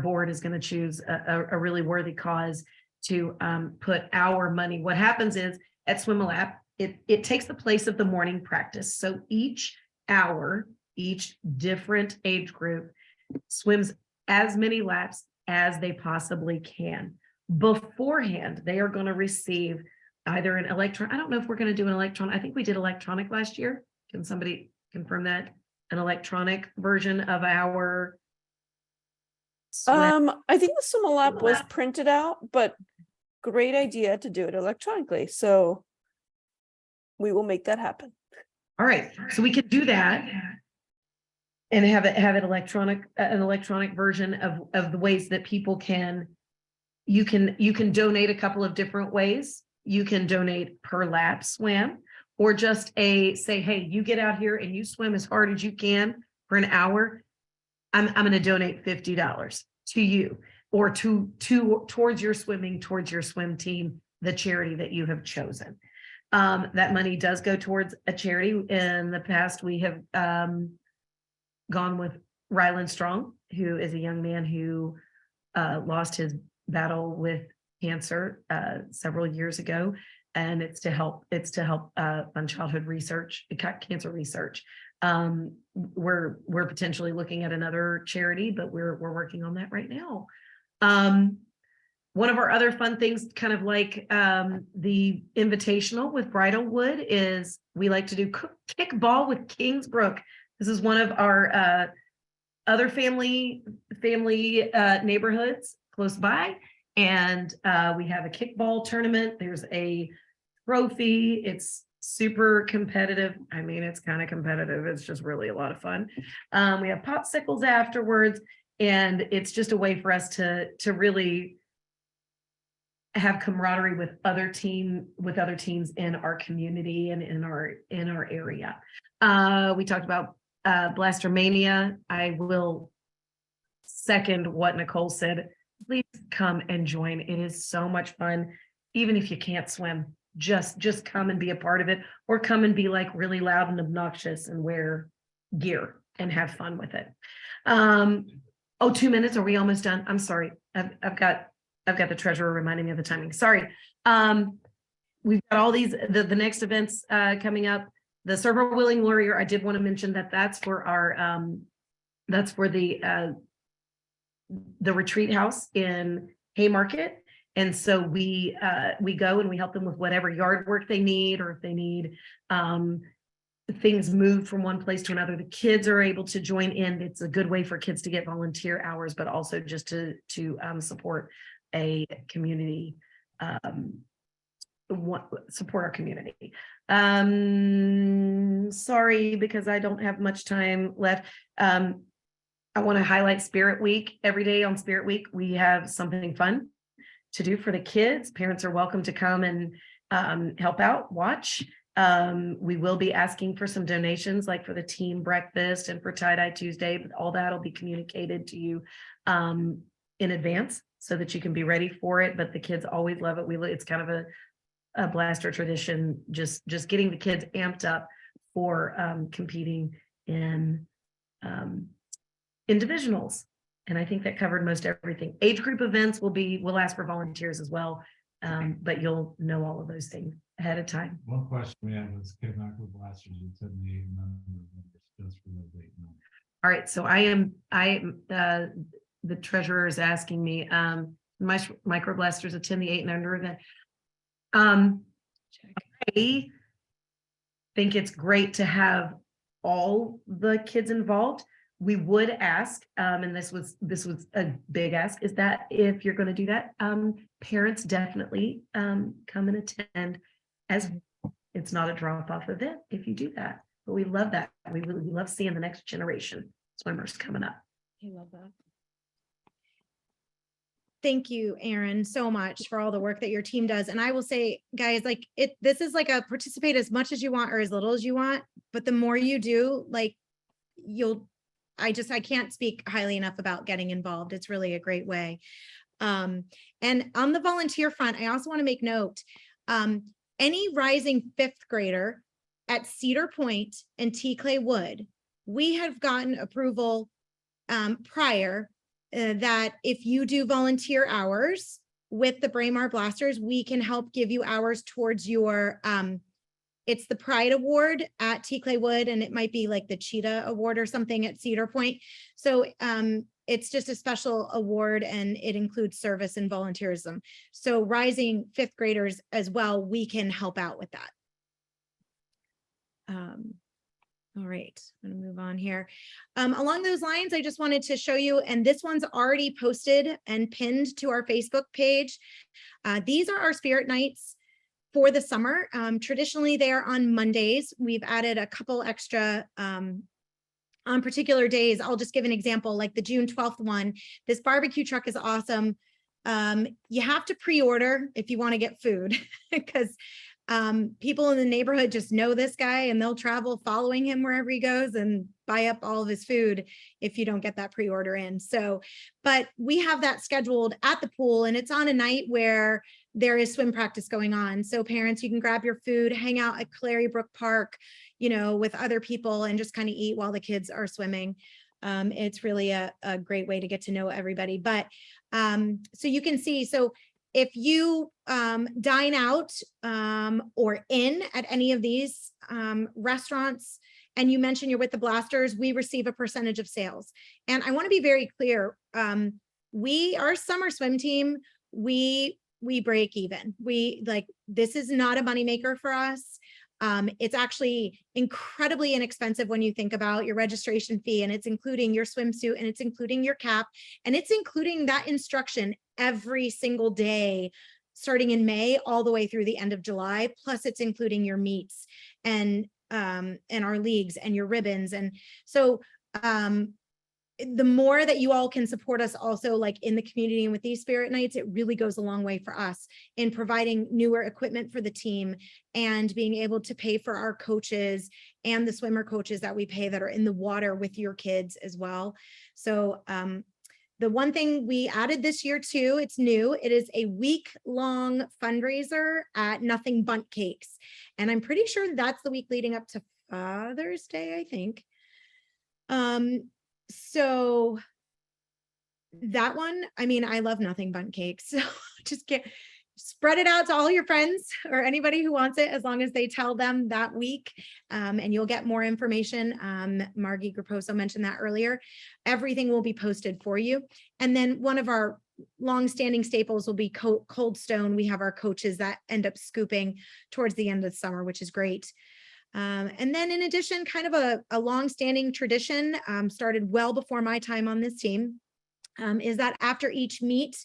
board is going to choose a really worthy cause to put our money. What happens is at Swim-a-Lap, it takes the place of the morning practice. So each hour, each different age group swims as many laps as they possibly can. Beforehand, they are going to receive either an electron. I don't know if we're going to do an electron. I think we did electronic last year. Can somebody confirm that? An electronic version of our swim? I think the Swim-a-Lap was printed out, but great idea to do it electronically. So we will make that happen. All right, so we could do that and have it electronic, an electronic version of the ways that people can. You can donate a couple of different ways. You can donate per lap swim, or just say, hey, you get out here and you swim as hard as you can for an hour. I'm going to donate $50 to you, or towards your swim team, the charity that you have chosen. That money does go towards a charity. In the past, we have gone with Ryland Strong, who is a young man who lost his battle with cancer several years ago, and it's to help fund childhood research, cancer research. We're potentially looking at another charity, but we're working on that right now. One of our other fun things, kind of like the invitational with Bridalwood, is we like to do kickball with Kingsbrook. This is one of our other family neighborhoods close by, and we have a kickball tournament. There's a trophy. It's super competitive. I mean, it's kind of competitive. It's just really a lot of fun. We have popsicles afterwards, and it's just a way for us to really have camaraderie with other teams in our community and in our area. We talked about Blaster Mania. I will second what Nicole said. Please come and join. It is so much fun. Even if you can't swim, just come and be a part of it, or come and be like really loud and obnoxious and wear gear and have fun with it. 2 minutes. Are we almost done? I'm sorry. I've got the treasurer reminding me of the timing. Sorry. We've got all these, the next events coming up. The Serve Our Willing Warrior, I did want to mention that's for our, that's for the retreat house in Haymarket. And so we go and we help them with whatever yard work they need, or if they need things moved from one place to another. The kids are able to join in. It's a good way for kids to get volunteer hours, but also just to support a community, support our community. Sorry, because I don't have much time left. I want to highlight Spirit Week. Every day on Spirit Week, we have something fun to do for the kids. Parents are welcome to come and help out, watch. We will be asking for some donations, like for the team breakfast and for Tie-Dye Tuesday, but all that will be communicated to you in advance so that you can be ready for it. But the kids always love it. It's kind of a blaster tradition, just getting the kids amped up for competing in divisionals. And I think that covered most everything. Age group events we'll ask for volunteers as well. But you'll know all of those things ahead of time. One question we had was Kid Knuckle Blasters, you said the just for those 8 months. All right, so the treasurer is asking me, my microblasters attend the 8 and under event. I think it's great to have all the kids involved. We would ask, and this was a big ask, is that if you're going to do that, parents definitely come and attend, as it's not a drop-off event if you do that. But we love that. We love seeing the next generation swimmers coming up. I love that. Thank you, Erin, so much for all the work that your team does. And I will say, guys, like this is like a participate as much as you want or as little as you want, but the more you do, like I can't speak highly enough about getting involved. It's really a great way. And on the volunteer front, I also want to make note, any rising 5th grader at Cedar Point and T. Clay Wood, we have gotten approval prior that if you do volunteer hours with the Braemar Blasters, we can help give you hours towards your, it's the Pride Award at T. Clay Wood, and it might be like the Cheetah Award or something at Cedar Point. So it's just a special award, and it includes service and volunteerism. So rising 5th graders as well, we can help out with that. All right, I'm gonna move on here. Along those lines, I just wanted to show you, and this one's already posted and pinned to our Facebook page. These are our spirit nights for the summer. Traditionally, they are on Mondays. We've added a couple extra on particular days. I'll just give an example, like the June 12th one. This barbecue truck is awesome. You have to pre-order if you want to get food, because people in the neighborhood just know this guy and they'll travel following him wherever he goes and buy up all of his food if you don't get that pre-order in. So, but we have that scheduled at the pool, and it's on a night where there is swim practice going on. So parents, you can grab your food, hang out at Clary Brook Park, you know, with other people and just kind of eat while the kids are swimming. It's really a great way to get to know everybody. But so you can see, so if you dine out or in at any of these restaurants and you mention you're with the Blasters, we receive a percentage of sales. And I want to be very clear. Our summer swim team, we break even. This is not a moneymaker for us. It's actually incredibly inexpensive when you think about your registration fee, and it's including your swimsuit, and it's including your cap, and it's including that instruction every single day, starting in May all the way through the end of July. Plus it's including your meets and our leagues and your ribbons. And so the more that you all can support us also, like in the community and with these spirit nights, it really goes a long way for us in providing newer equipment for the team and being able to pay for our coaches and the swimmer coaches that we pay that are in the water with your kids as well. So the one thing we added this year too, it's new, it is a week-long fundraiser at Nothing Bundt Cakes. And I'm pretty sure that's the week leading up to Father's Day, I think. So that one, I mean, I love Nothing Bundt Cakes. So just spread it out to all your friends or anybody who wants it, as long as they tell them that week, and you'll get more information. Margie Graposo mentioned that earlier. Everything will be posted for you. And then one of our long-standing staples will be Cold Stone. We have our coaches that end up scooping towards the end of the summer, which is great. And then in addition, kind of a long-standing tradition, started well before my time on this team, is that after each meet,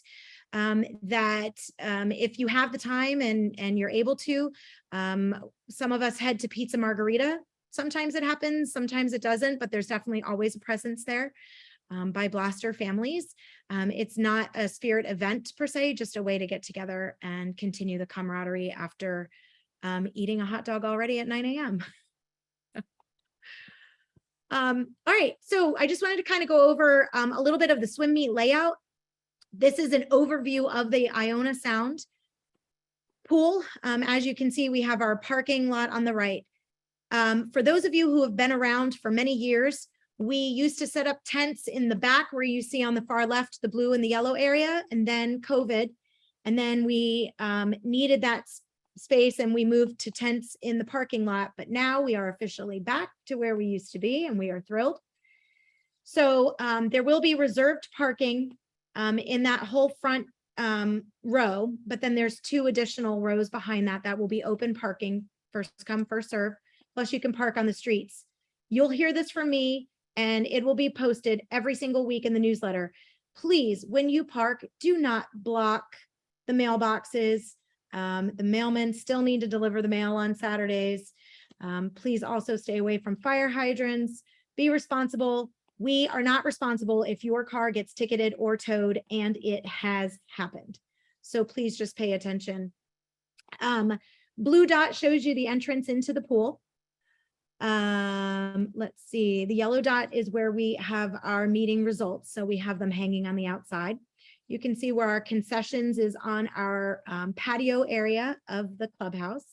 if you have the time and you're able to, some of us head to Pizza Margarita. Sometimes it happens, sometimes it doesn't, but there's definitely always a presence there by Blaster families. It's not a spirit event per se, just a way to get together and continue the camaraderie after eating a hot dog already at 9 a.m. All right, so I just wanted to kind of go over a little bit of the swim meet layout. This is an overview of the Iona Sound pool. As you can see, we have our parking lot on the right. For those of you who have been around for many years, we used to set up tents in the back where you see on the far left, the blue and the yellow area, and then COVID And then we needed that space and we moved to tents in the parking lot, but now we are officially back to where we used to be and we are thrilled. So there will be reserved parking in that whole front row, but then there's 2 additional rows behind that will be open parking, first come, first serve. Plus you can park on the streets. You'll hear this from me and it will be posted every single week in the newsletter. Please, when you park, do not block the mailboxes. The mailmen still need to deliver the mail on Saturdays. Please also stay away from fire hydrants. Be responsible. We are not responsible if your car gets ticketed or towed, and it has happened. So please just pay attention. Blue dot shows you the entrance into the pool. Let's see, the yellow dot is where we have our meeting results. So we have them hanging on the outside. You can see where our concessions is on our patio area of the clubhouse.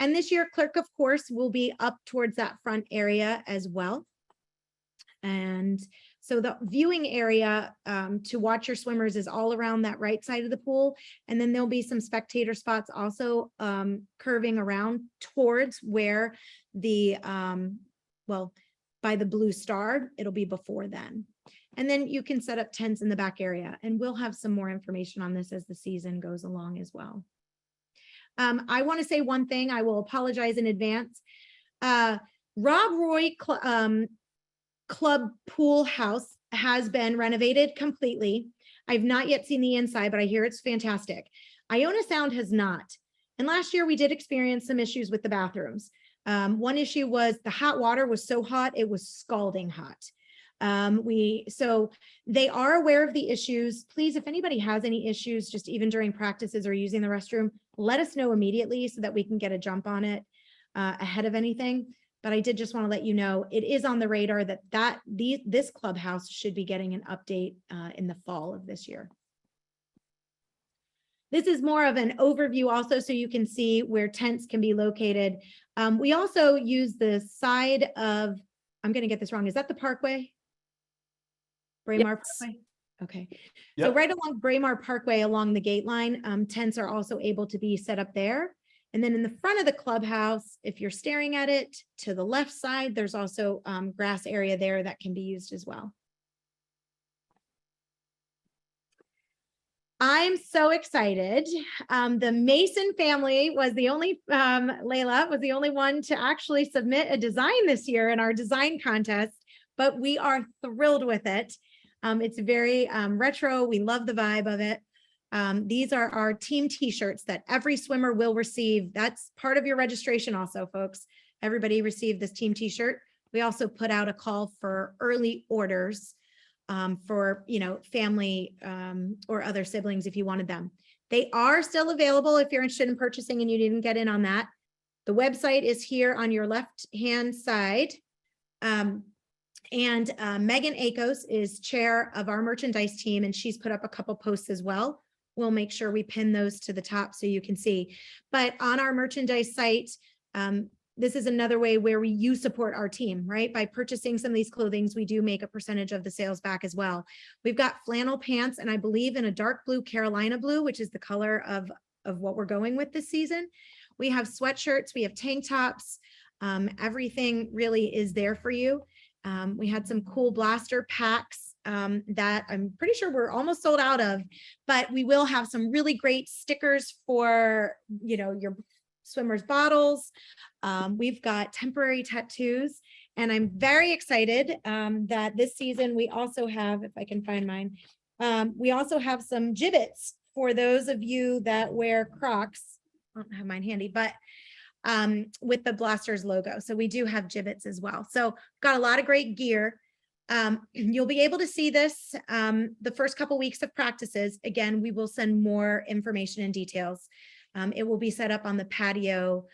And this year, clerk, of course, will be up towards that front area as well. And so the viewing area to watch your swimmers is all around that right side of the pool. And then there'll be some spectator spots also curving around towards where the, well, by the blue star, it'll be before then. And then you can set up tents in the back area, and we'll have some more information on this as the season goes along as well. I want to say one thing. I will apologize in advance. Rob Roy Club Pool House has been renovated completely. I've not yet seen the inside, but I hear it's fantastic. Iona Sound has not. And last year we did experience some issues with the bathrooms. One issue was the hot water was so hot, it was scalding hot. So they are aware of the issues. Please, if anybody has any issues, just even during practices or using the restroom, let us know immediately so that we can get a jump on it ahead of anything. But I did just want to let you know, it is on the radar that this clubhouse should be getting an update in the fall of this year. This is more of an overview also, so you can see where tents can be located. We also use the side of, I'm going to get this wrong, is that the Parkway? Braemar Yes. Parkway? Okay. Yep. So right along Braemar Parkway along the gate line, tents are also able to be set up there. And then in the front of the clubhouse, if you're staring at it to the left side, there's also grass area there that can be used as well. I'm so excited. The Mason family was the only, Layla was the only one to actually submit a design this year in our design contest, but we are thrilled with it. It's very retro. We love the vibe of it. These are our team t-shirts that every swimmer will receive. That's part of your registration also, folks. Everybody received this team t-shirt. We also put out a call for early orders for, family or other siblings if you wanted them. They are still available if you're interested in purchasing and you didn't get in on that. The website is here on your left-hand side. And Megan Akos is chair of our merchandise team, and she's put up a couple posts as well. We'll make sure we pin those to the top so you can see. But on our merchandise site, this is another way where you support our team, right? By purchasing some of these clothings, we do make a percentage of the sales back as well. We've got flannel pants, and I believe in a dark blue, Carolina blue, which is the color of what we're going with this season. We have sweatshirts, we have tank tops. Everything really is there for you. We had some cool blaster packs that I'm pretty sure we're almost sold out of, but we will have some really great stickers for, your swimmer's bottles. We've got temporary tattoos, and I'm very excited that this season we also have, if I can find mine, we also have some gibbets for those of you that wear Crocs. I don't have mine handy, but with the Blasters logo. So we do have gibbets as well. So got a lot of great gear. You'll be able to see this the first couple weeks of practices. Again, we will send more information and details. It will be set up on the patio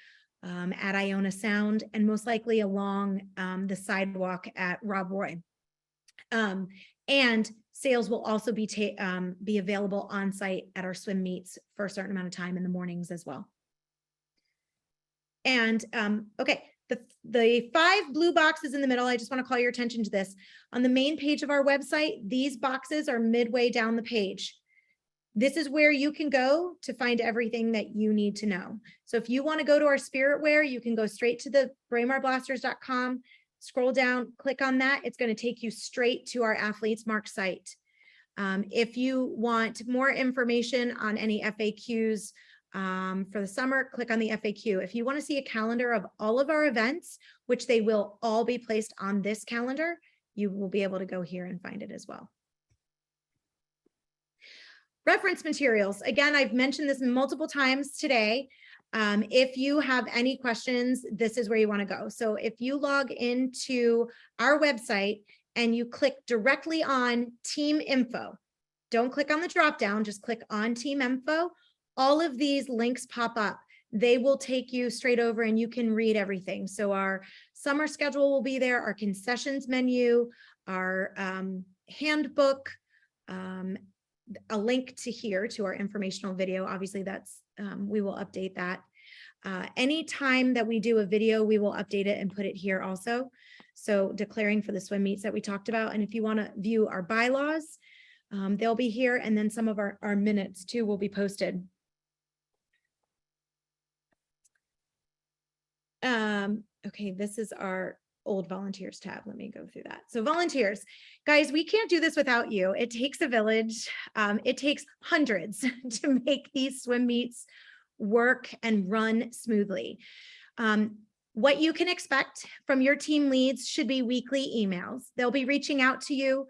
at Iona Sound and most likely along the sidewalk at Rob Roy. And sales will also be available on site at our swim meets for a certain amount of time in the mornings as well. And okay, the 5 blue boxes in the middle, I just want to call your attention to this. On the main page of our website, these boxes are midway down the page. This is where you can go to find everything that you need to know. So if you want to go to our spirit wear, you can go straight to the BraemarBlasters.com, scroll down, click on that. It's going to take you straight to our Athletes Mark site. If you want more information on any FAQs for the summer, click on the FAQ. If you want to see a calendar of all of our events, which they will all be placed on this calendar, you will be able to go here and find it as well. Reference materials. Again, I've mentioned this multiple times today. If you have any questions, this is where you want to go. So if you log into our website and you click directly on team info, don't click on the drop down, just click on team info. All of these links pop up. They will take you straight over and you can read everything. So our summer schedule will be there, our concessions menu, our handbook, a link to here to our informational video. Obviously that's, we will update that. Anytime that we do a video, we will update it and put it here also. So declaring for the swim meets that we talked about. And if you want to view our bylaws, they'll be here. And then some of our minutes too will be posted. Okay, this is our old volunteers tab. Let me go through that. So volunteers, guys, we can't do this without you. It takes a village. It takes hundreds to make these swim meets work and run smoothly. What you can expect from your team leads should be weekly emails. They'll be reaching out to you.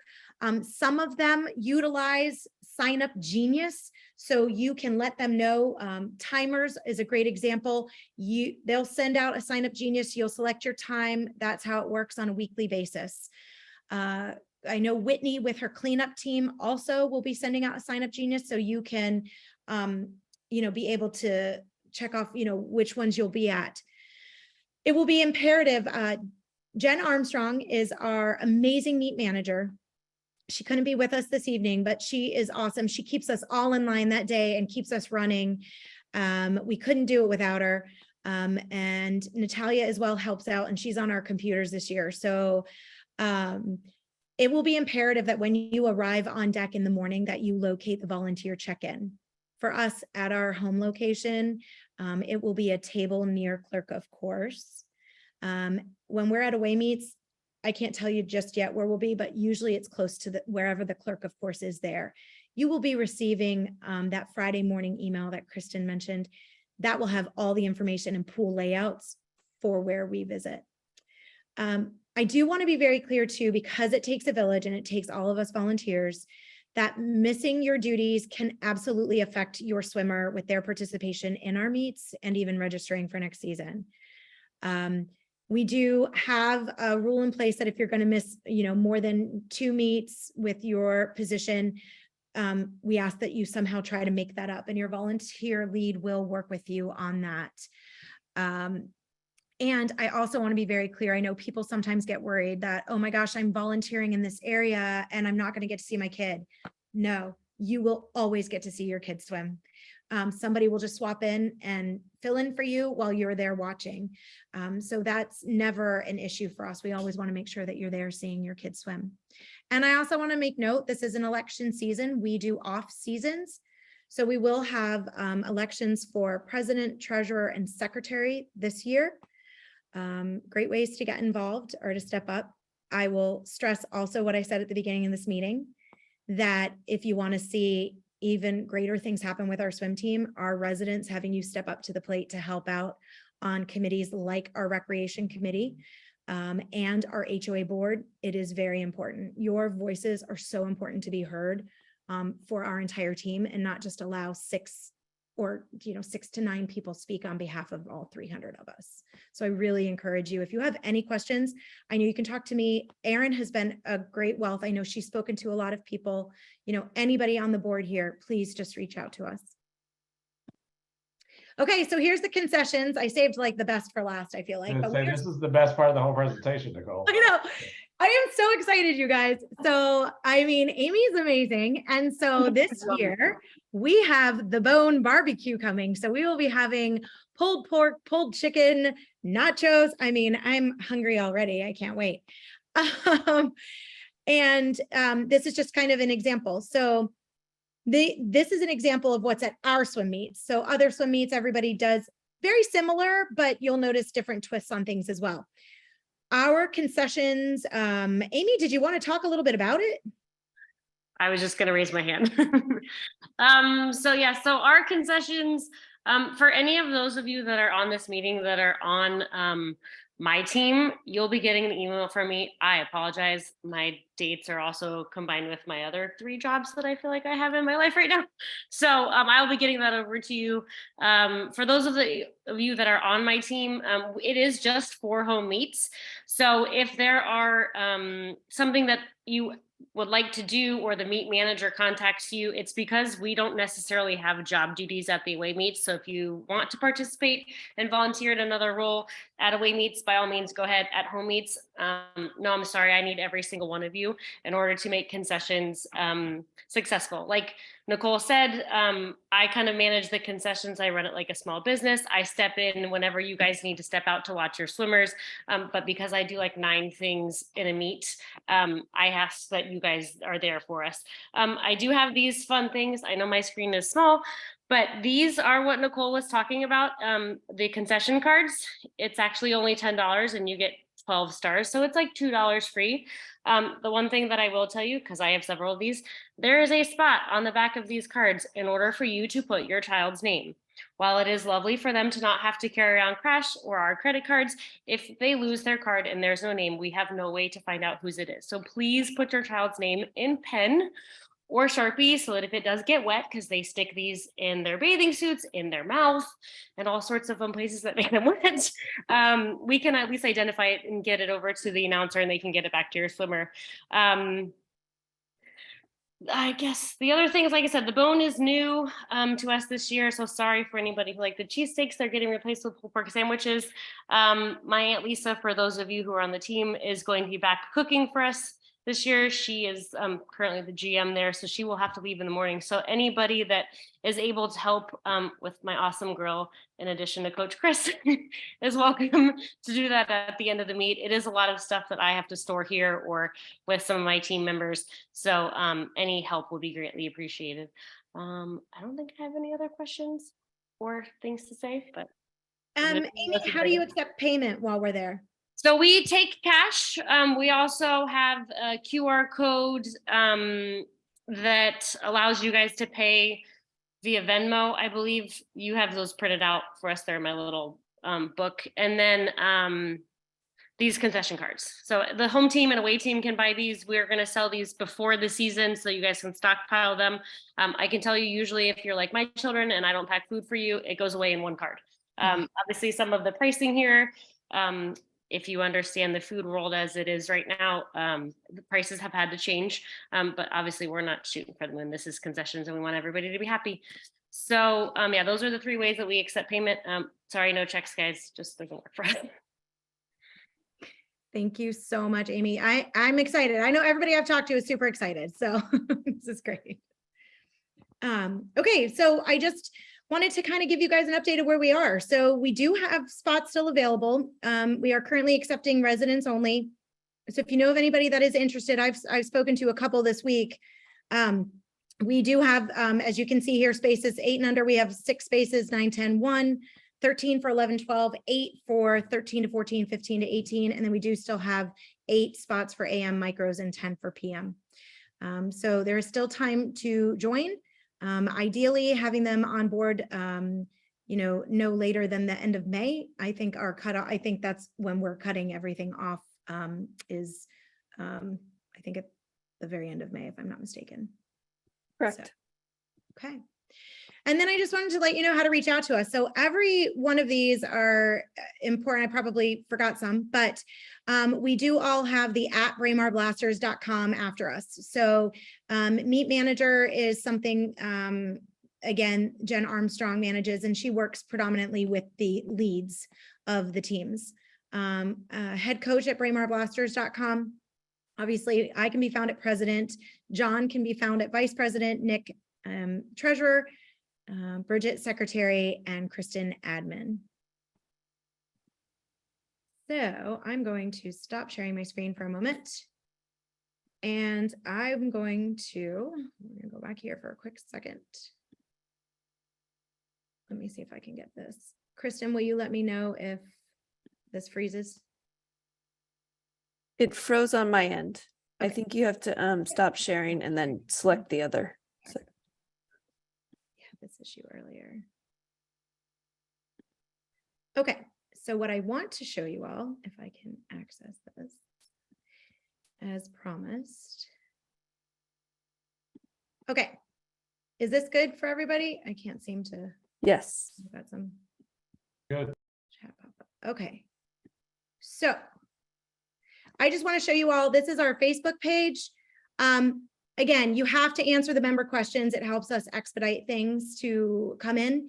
Some of them utilize Sign Up Genius, so you can let them know. Timers is a great example. They'll send out a Sign Up Genius. You'll select your time. That's how it works on a weekly basis. I know Whitney with her cleanup team also will be sending out a Sign Up Genius, so you can, be able to check off, which ones you'll be at. It will be imperative. Jen Armstrong is our amazing meet manager. She couldn't be with us this evening, but she is awesome. She keeps us all in line that day and keeps us running. We couldn't do it without her. And Natalia as well helps out, and she's on our computers this year. So it will be imperative that when you arrive on deck in the morning that you locate the volunteer check-in. For us at our home location, it will be a table near clerk of course. When we're at away meets, I can't tell you just yet where we'll be, but usually it's close to wherever the clerk of course is there. You will be receiving that Friday morning email that Kristen mentioned. That will have all the information and pool layouts for where we visit. I do want to be very clear too, because it takes a village and it takes all of us volunteers, that missing your duties can absolutely affect your swimmer with their participation in our meets and even registering for next season. We do have a rule in place that if you're going to miss, more than 2 meets with your position, we ask that you somehow try to make that up, and your volunteer lead will work with you on that. And I also want to be very clear. I know people sometimes get worried that, oh my gosh, I'm volunteering in this area and I'm not going to get to see my kid. No, you will always get to see your kid swim. Somebody will just swap in and fill in for you while you're there watching. So that's never an issue for us. We always want to make sure that you're there seeing your kids swim. And I also want to make note, this is an election season. We do off seasons. So we will have elections for president, treasurer, and secretary this year. Great ways to get involved or to step up. I will stress also what I said at the beginning of this meeting, that if you want to see even greater things happen with our swim team, our residents having you step up to the plate to help out on committees like our recreation committee and our HOA board. It is very important. Your voices are so important to be heard for our entire team, and not just allow 6 to 9 people speak on behalf of all 300 of us. So I really encourage you, if you have any questions, I know you can talk to me. Erin has been a great wealth. I know she's spoken to a lot of people. Anybody on the board here, please just reach out to us. Okay, so here's the concessions. I saved like the best for last, I feel like. This is the best part of the whole presentation, Nicole. I know. I am so excited, you guys. So, Amy's amazing. And so this year we have the Bone Barbecue coming. So we will be having pulled pork, pulled chicken, nachos. I'm hungry already. I can't wait. This is just kind of an example. So this is an example of what's at our swim meets. So other swim meets, everybody does very similar, but you'll notice different twists on things as well. Our concessions, Amy, did you want to talk a little bit about it? I was just gonna raise my hand. So yeah, so our concessions, for any of those of you that are on this meeting that are on my team, you'll be getting an email from me. I apologize. My dates are also combined with my other 3 jobs that I feel like I have in my life right now. So I'll be getting that over to you. For those of you that are on my team, it is just for home meets. So if there are something that you would like to do or the meet manager contacts you, it's because we don't necessarily have job duties at the away meets. So if you want to participate and volunteer at another role at away meets, by all means, go ahead. At home meets, no, I'm sorry, I need every single one of you in order to make concessions successful. Like Nicole said, I kind of manage the concessions. I run it like a small business. I step in whenever you guys need to step out to watch your swimmers. But because I do like 9 things in a meet, I ask that you guys are there for us. I do have these fun things. I know my screen is small, but these are what Nicole was talking about. The concession cards, it's actually only $10 and you get 12 stars. So it's like $2 free. The one thing that I will tell you, because I have several of these, there is a spot on the back of these cards in order for you to put your child's name. While it is lovely for them to not have to carry around cash or our credit cards, if they lose their card and there's no name, we have no way to find out whose it is. So please put your child's name in pen or Sharpie so that if it does get wet, because they stick these in their bathing suits, in their mouth, and all sorts of fun places that make them wet, we can at least identify it and get it over to the announcer and they can get it back to your swimmer. I guess the other thing is, like I said, the bone is new to us this year. So sorry for anybody who liked the cheesesteaks. They're getting replaced with pulled pork sandwiches. My Aunt Lisa, for those of you who are on the team, is going to be back cooking for us this year. She is currently the GM there, so she will have to leave in the morning. So anybody that is able to help with my awesome grill, in addition to Coach Chris, is welcome to do that at the end of the meet. It is a lot of stuff that I have to store here or with some of my team members. So any help would be greatly appreciated. I don't think I have any other questions or things to say, but. Amy, how do you accept payment while we're there? So we take cash. We also have a QR code that allows you guys to pay via Venmo. I believe you have those printed out for us there in my little book. And then these concession cards. So the home team and away team can buy these. We're going to sell these before the season so you guys can stockpile them. I can tell you, usually if you're like my children and I don't pack food for you, it goes away in one card. Obviously some of the pricing here, if you understand the food world as it is right now, the prices have had to change, but obviously we're not shooting for the moon. This is concessions and we want everybody to be happy. So yeah, those are the 3 ways that we accept payment. Sorry, no checks, guys, just doesn't work for us. Thank you so much, Amy. I'm excited. I know everybody I've talked to is super excited, so this is great. Okay, so I just wanted to kind of give you guys an update of where we are. So we do have spots still available. We are currently accepting residents only. So if you know of anybody that is interested, I've spoken to a couple this week. We do have, as you can see here, spaces 8 and under. We have 6 spaces, 9, 10, 1, 13 for 11, 12, 8 for 13 to 14, 15 to 18. And then we do still have 8 spots for AM micros and 10 for PM. So there is still time to join. Ideally having them on board, no later than the end of May. I think our cutoff, I think that's when we're cutting everything off, is I think at the very end of May, if I'm not mistaken. Correct. So, okay. And then I just wanted to let you know how to reach out to us. So every one of these are important. I probably forgot some, but we do all have the @BraymarBlasters.com after us. So Meet Manager is something, again, Jen Armstrong manages, and she works predominantly with the leads of the teams. Head coach at BraymarBlasters.com. Obviously, I can be found at president. John can be found at vice president, Nick, treasurer, Bridget, secretary, and Kristen, admin. So I'm going to stop sharing my screen for a moment. And I'm going to go back here for a quick second. Let me see if I can get this. Kristen, will you let me know if this freezes? It froze on my end. I Okay. think you have to stop sharing and then select the other. So- Yeah, this issue earlier. Okay, so what I want to show you all, if I can access this, as promised. Okay, is this good for everybody? I can't seem to, Yes. I've got some. Good. Chat pop up. Okay, so I just want to show you all, this is our Facebook page. Again, you have to answer the member questions. It helps us expedite things to come in.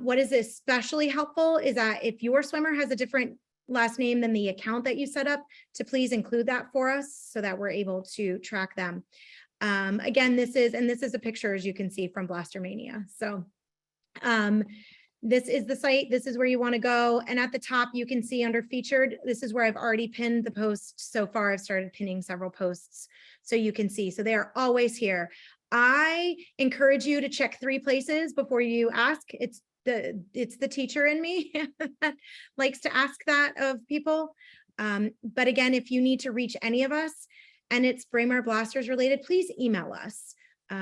What is especially helpful is that if your swimmer has a different last name than the account that you set up, to please include that for us so that we're able to track them. Again, this is a picture, as you can see, from Blastermania. So this is the site. This is where you want to go. And at the top, you can see under featured, this is where I've already pinned the post. So far, I've started pinning several posts so you can see. So they are always here. I encourage you to check 3 places before you ask. It's the teacher in me that likes to ask that of people. But again, if you need to reach any of us and it's Braemar Blasters related, please email us.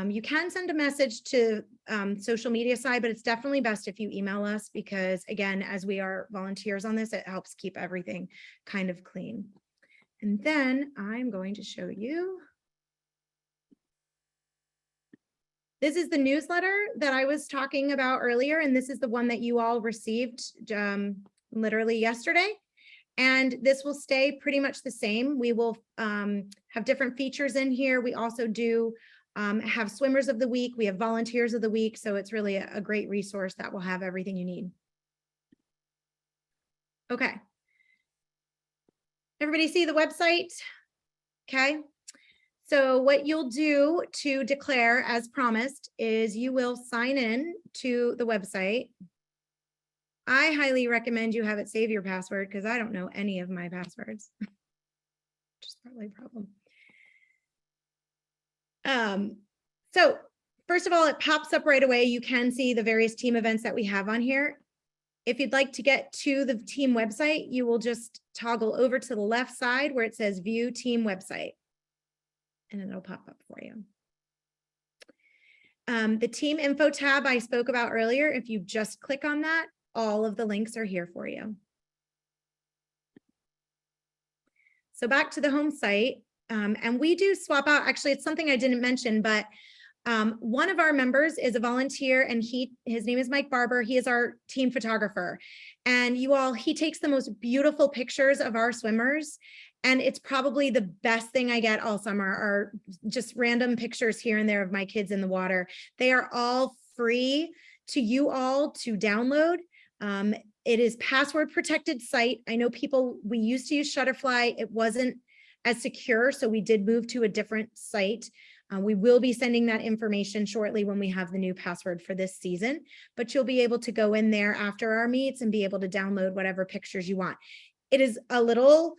You can send a message to social media side, but it's definitely best if you email us because again, as we are volunteers on this, it helps keep everything kind of clean. And then I'm going to show you. This is the newsletter that I was talking about earlier, and this is the one that you all received literally yesterday. And this will stay pretty much the same. We will have different features in here. We also do have swimmers of the week. We have volunteers of the week. So it's really a great resource that will have everything you need. Okay. Everybody see the website? Okay. So what you'll do to declare as promised is you will sign in to the website. I highly recommend you have it save your password because I don't know any of my passwords. Which is probably a problem. So first of all, it pops up right away. You can see the various team events that we have on here. If you'd like to get to the team website, you will just toggle over to the left side where it says view team website. And it'll pop up for you. The team info tab I spoke about earlier, if you just click on that, all of the links are here for you. So back to the home site, and we do swap out, actually it's something I didn't mention, but one of our members is a volunteer and his name is Mike Barber. He is our team photographer. And you all, he takes the most beautiful pictures of our swimmers. And it's probably the best thing I get all summer are just random pictures here and there of my kids in the water. They are all free to you all to download. It is password protected site. I know we used to use Shutterfly. It wasn't as secure, so we did move to a different site. We will be sending that information shortly when we have the new password for this season, but you'll be able to go in there after our meets and be able to download whatever pictures you want. It is a little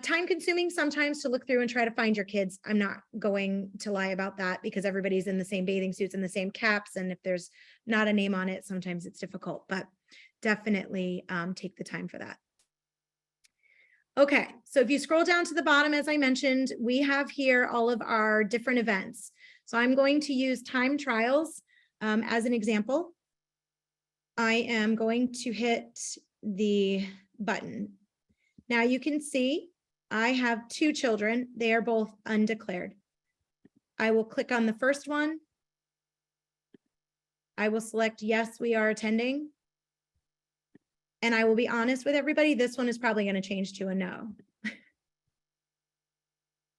time consuming sometimes to look through and try to find your kids. I'm not going to lie about that because everybody's in the same bathing suits and the same caps. And if there's not a name on it, sometimes it's difficult, but definitely take the time for that. Okay, so if you scroll down to the bottom, as I mentioned, we have here all of our different events. So I'm going to use time trials as an example. I am going to hit the button. Now you can see I have 2 children. They are both undeclared. I will click on the first one. I will select yes, we are attending. And I will be honest with everybody, this one is probably going to change to a no.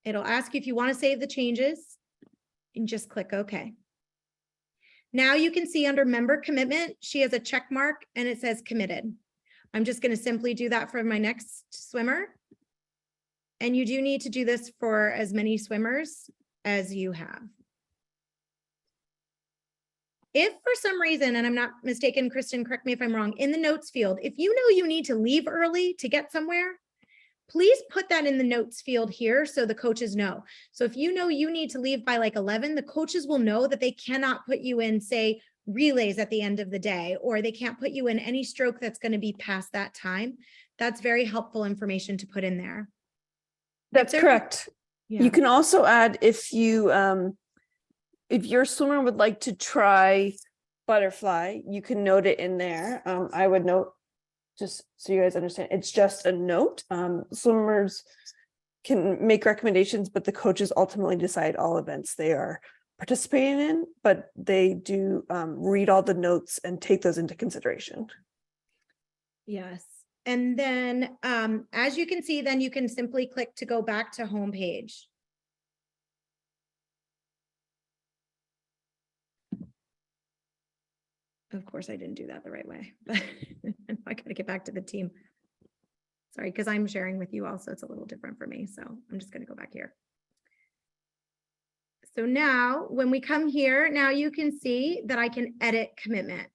It'll ask you if you want to save the changes and just click OK. Now you can see under member commitment, she has a check mark and it says committed. I'm just going to simply do that for my next swimmer. And you do need to do this for as many swimmers as you have. If for some reason, and I'm not mistaken, Kristen, correct me if I'm wrong, in the notes field, if you know you need to leave early to get somewhere, please put that in the notes field here so the coaches know. So if you know you need to leave by like 11, the coaches will know that they cannot put you in, say, relays at the end of the day, or they can't put you in any stroke that's going to be past that time. That's very helpful information to put in there. That's there- correct. Yeah. You can also add if your swimmer would like to try butterfly, you can note it in there. I would note, just so you guys understand, it's just a note. Swimmers can make recommendations, but the coaches ultimately decide all events they are participating in, but they do read all the notes and take those into consideration. Yes. And then as you can see, then you can simply click to go back to homepage. Of course, I didn't do that the right way, but I got to get back to the team. Sorry, because I'm sharing with you also. It's a little different for me. So I'm just going to go back here. So now when we come here, now you can see that I can edit commitment.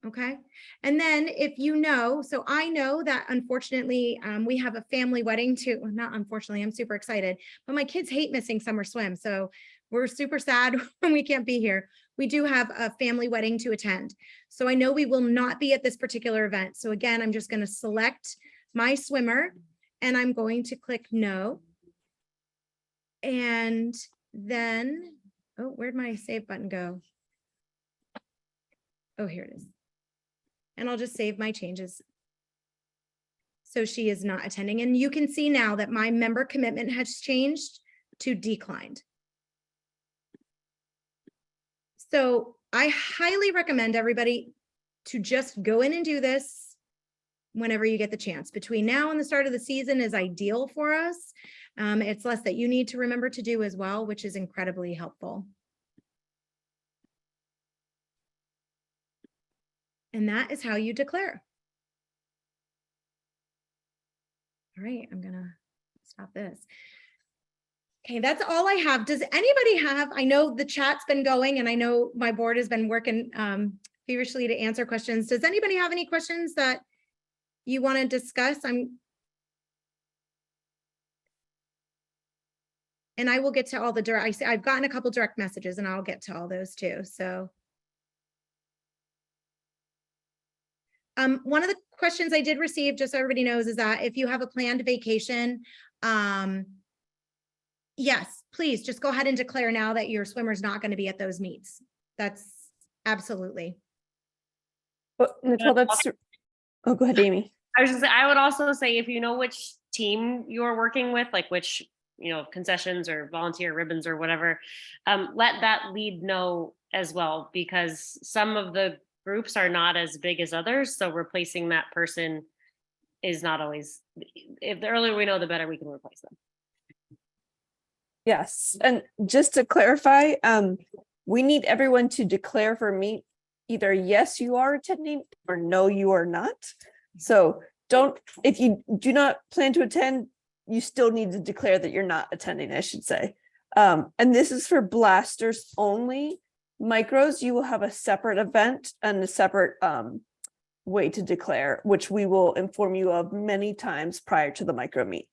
Okay. And then if you know, so I know that unfortunately we have a family wedding too. Well, not unfortunately, I'm super excited, but my kids hate missing summer swim. So we're super sad when we can't be here. We do have a family wedding to attend. So I know we will not be at this particular event. So again, I'm just going to select my swimmer and I'm going to click no. And then, oh, where'd my save button go? Oh, here it is. And I'll just save my changes. So she is not attending. And you can see now that my member commitment has changed to declined. So I highly recommend everybody to just go in and do this whenever you get the chance. Between now and the start of the season is ideal for us. It's less that you need to remember to do as well, which is incredibly helpful. And that is how you declare. All right, I'm gonna stop this. Okay, that's all I have. Does anybody have, I know the chat's been going and I know my board has been working feverishly to answer questions. Does anybody have any questions that you want to discuss? And I will get to all the direct, I've gotten a couple direct messages and I'll get to all those too, so. One of the questions I did receive, just so everybody knows, is that if you have a planned vacation, yes, please just go ahead and declare now that your swimmer's not going to be at those meets. That's absolutely. But Nicole, that's, oh, go ahead, Amy. I was just saying, I would also say if you know which team you're working with, like which, concessions or volunteer ribbons or whatever, let that lead know as well, because some of the groups are not as big as others. So replacing that person is not always, if the earlier we know, the better we can replace them. Yes, and just to clarify, we need everyone to declare for me either yes, you are attending or no, you are not. So if you do not plan to attend, you still need to declare that you're not attending, I should say. And this is for blasters only. Micros, you will have a separate event and a separate way to declare, which we will inform you of many times prior to the micro meet.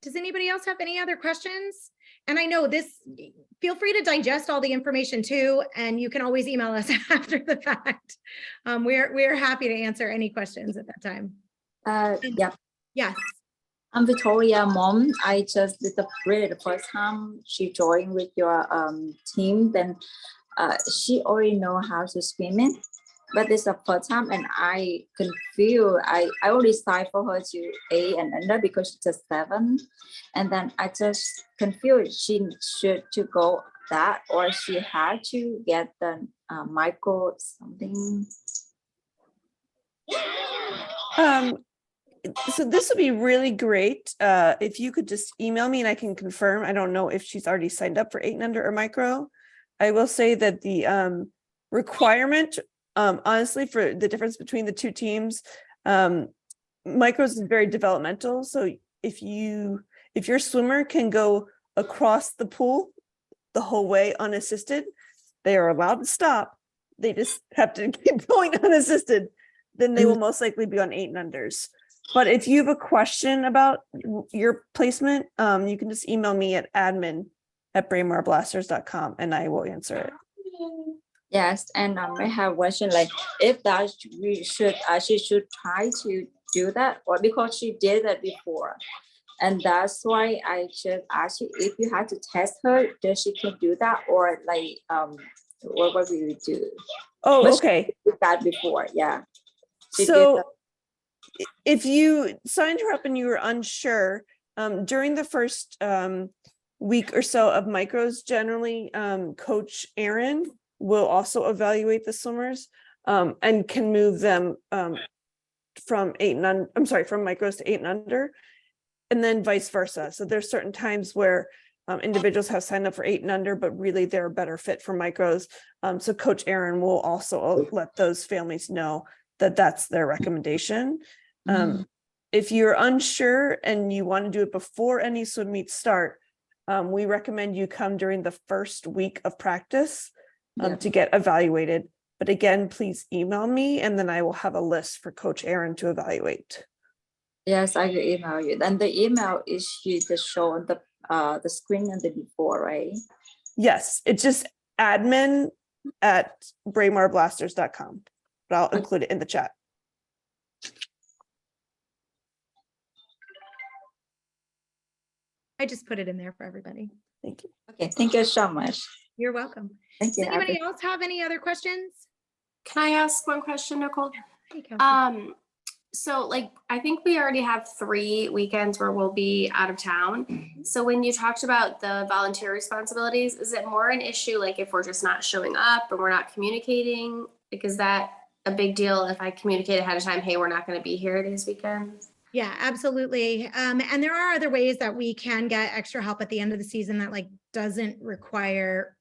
Does anybody else have any other questions? And I know this, feel free to digest all the information too, and you can always email us after the fact. We're happy to answer any questions at that time. Yeah, Yes. I'm Victoria mom. I just did really the first time she joined with your team. Then she already know how to swim it, but this is the first time and I confused. I already signed for her to A and under because she's just 7, and then I just confused. She should to go that or she had to get the micro something. So this would be really great if you could just email me and I can confirm. I don't know if she's already signed up for 8 and under or micro. I will say that the requirement, honestly, for the difference between the two teams, micros is very developmental. So if your swimmer can go across the pool the whole way unassisted, they are allowed to stop. They just have to keep going unassisted. Then they will most likely be on 8 and unders. But if you have a question about your placement, you can just email me at admin@braymarblasters.com and I will answer it. Yes, and I have a question like if that she should try to do that, or because she did that before. And that's why I should ask you if you had to test her, does she can do that, or like what will you do? Oh, But she okay. did that before, yeah. She did So that. if you signed her up and you were unsure, during the first week or so of micros, generally Coach Aaron will also evaluate the swimmers and can move them from 8 and under, I'm sorry, from micros to 8 and under, and then vice versa. So there's certain times where individuals have signed up for 8 and under, but really they're a better fit for micros. So Coach Aaron will also let those families know that that's their recommendation. If you're unsure and you want to do it before any swim meets start, we recommend you come during the first week of practice to get evaluated. But again, please email me and then I will have a list for Coach Aaron to evaluate. Yes, I will email you. Then the email is she just show on the screen and the before, right? Yes, it's just admin@braymarblasters.com, but I'll include it in the chat. I just put it in there for everybody. Thank you. Okay, thank you so much. You're welcome. Thank Does you. anybody else have any other questions? Can I ask one question, Nicole? Hey, Kelsey. So like, I think we already have 3 weekends where we'll be out of town. So when you talked about the volunteer responsibilities, is it more an issue like if we're just not showing up and we're not communicating? Like, is that a big deal if I communicate ahead of time, hey, we're not going to be here these weekends? Yeah, absolutely. And there are other ways that we can get extra help at the end of the season that like doesn't require,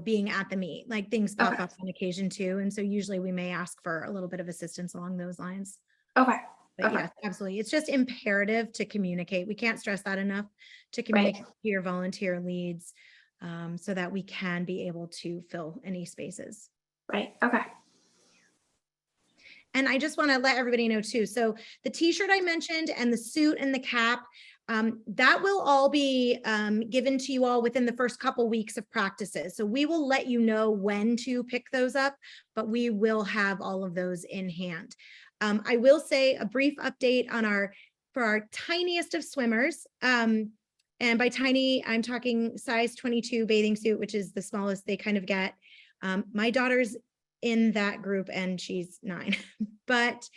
being at the meet. Like things pop up on occasion too. And so usually we may ask for a little bit of assistance along those lines. Okay. But Okay. yes, absolutely. It's just imperative to communicate. We can't stress that enough, to communicate to your volunteer leads so that we can be able to fill any spaces. Right. Okay. And I just want to let everybody know too. So the t-shirt I mentioned and the suit and the cap, that will all be given to you all within the first couple weeks of practices. So we will let you know when to pick those up, but we will have all of those in hand. I will say a brief update on for our tiniest of swimmers. And by tiny, I'm talking size 22 bathing suit, which is the smallest they kind of get. My daughter's in that group and she's 9, but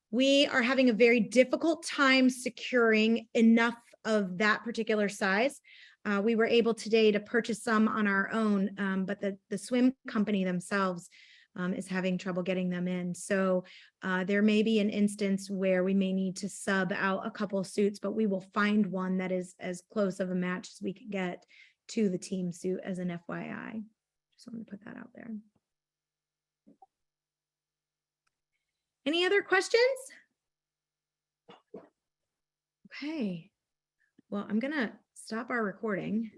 we are having a very difficult time securing enough of that particular size. We were able today to purchase some on our own, but the swim company themselves is having trouble getting them in. So there may be an instance where we may need to sub out a couple suits, but we will find one that is as close of a match as we can get to the team suit as an FYI. Just wanted to put that out there. Any other questions? Okay. Well, I'm gonna stop our recording.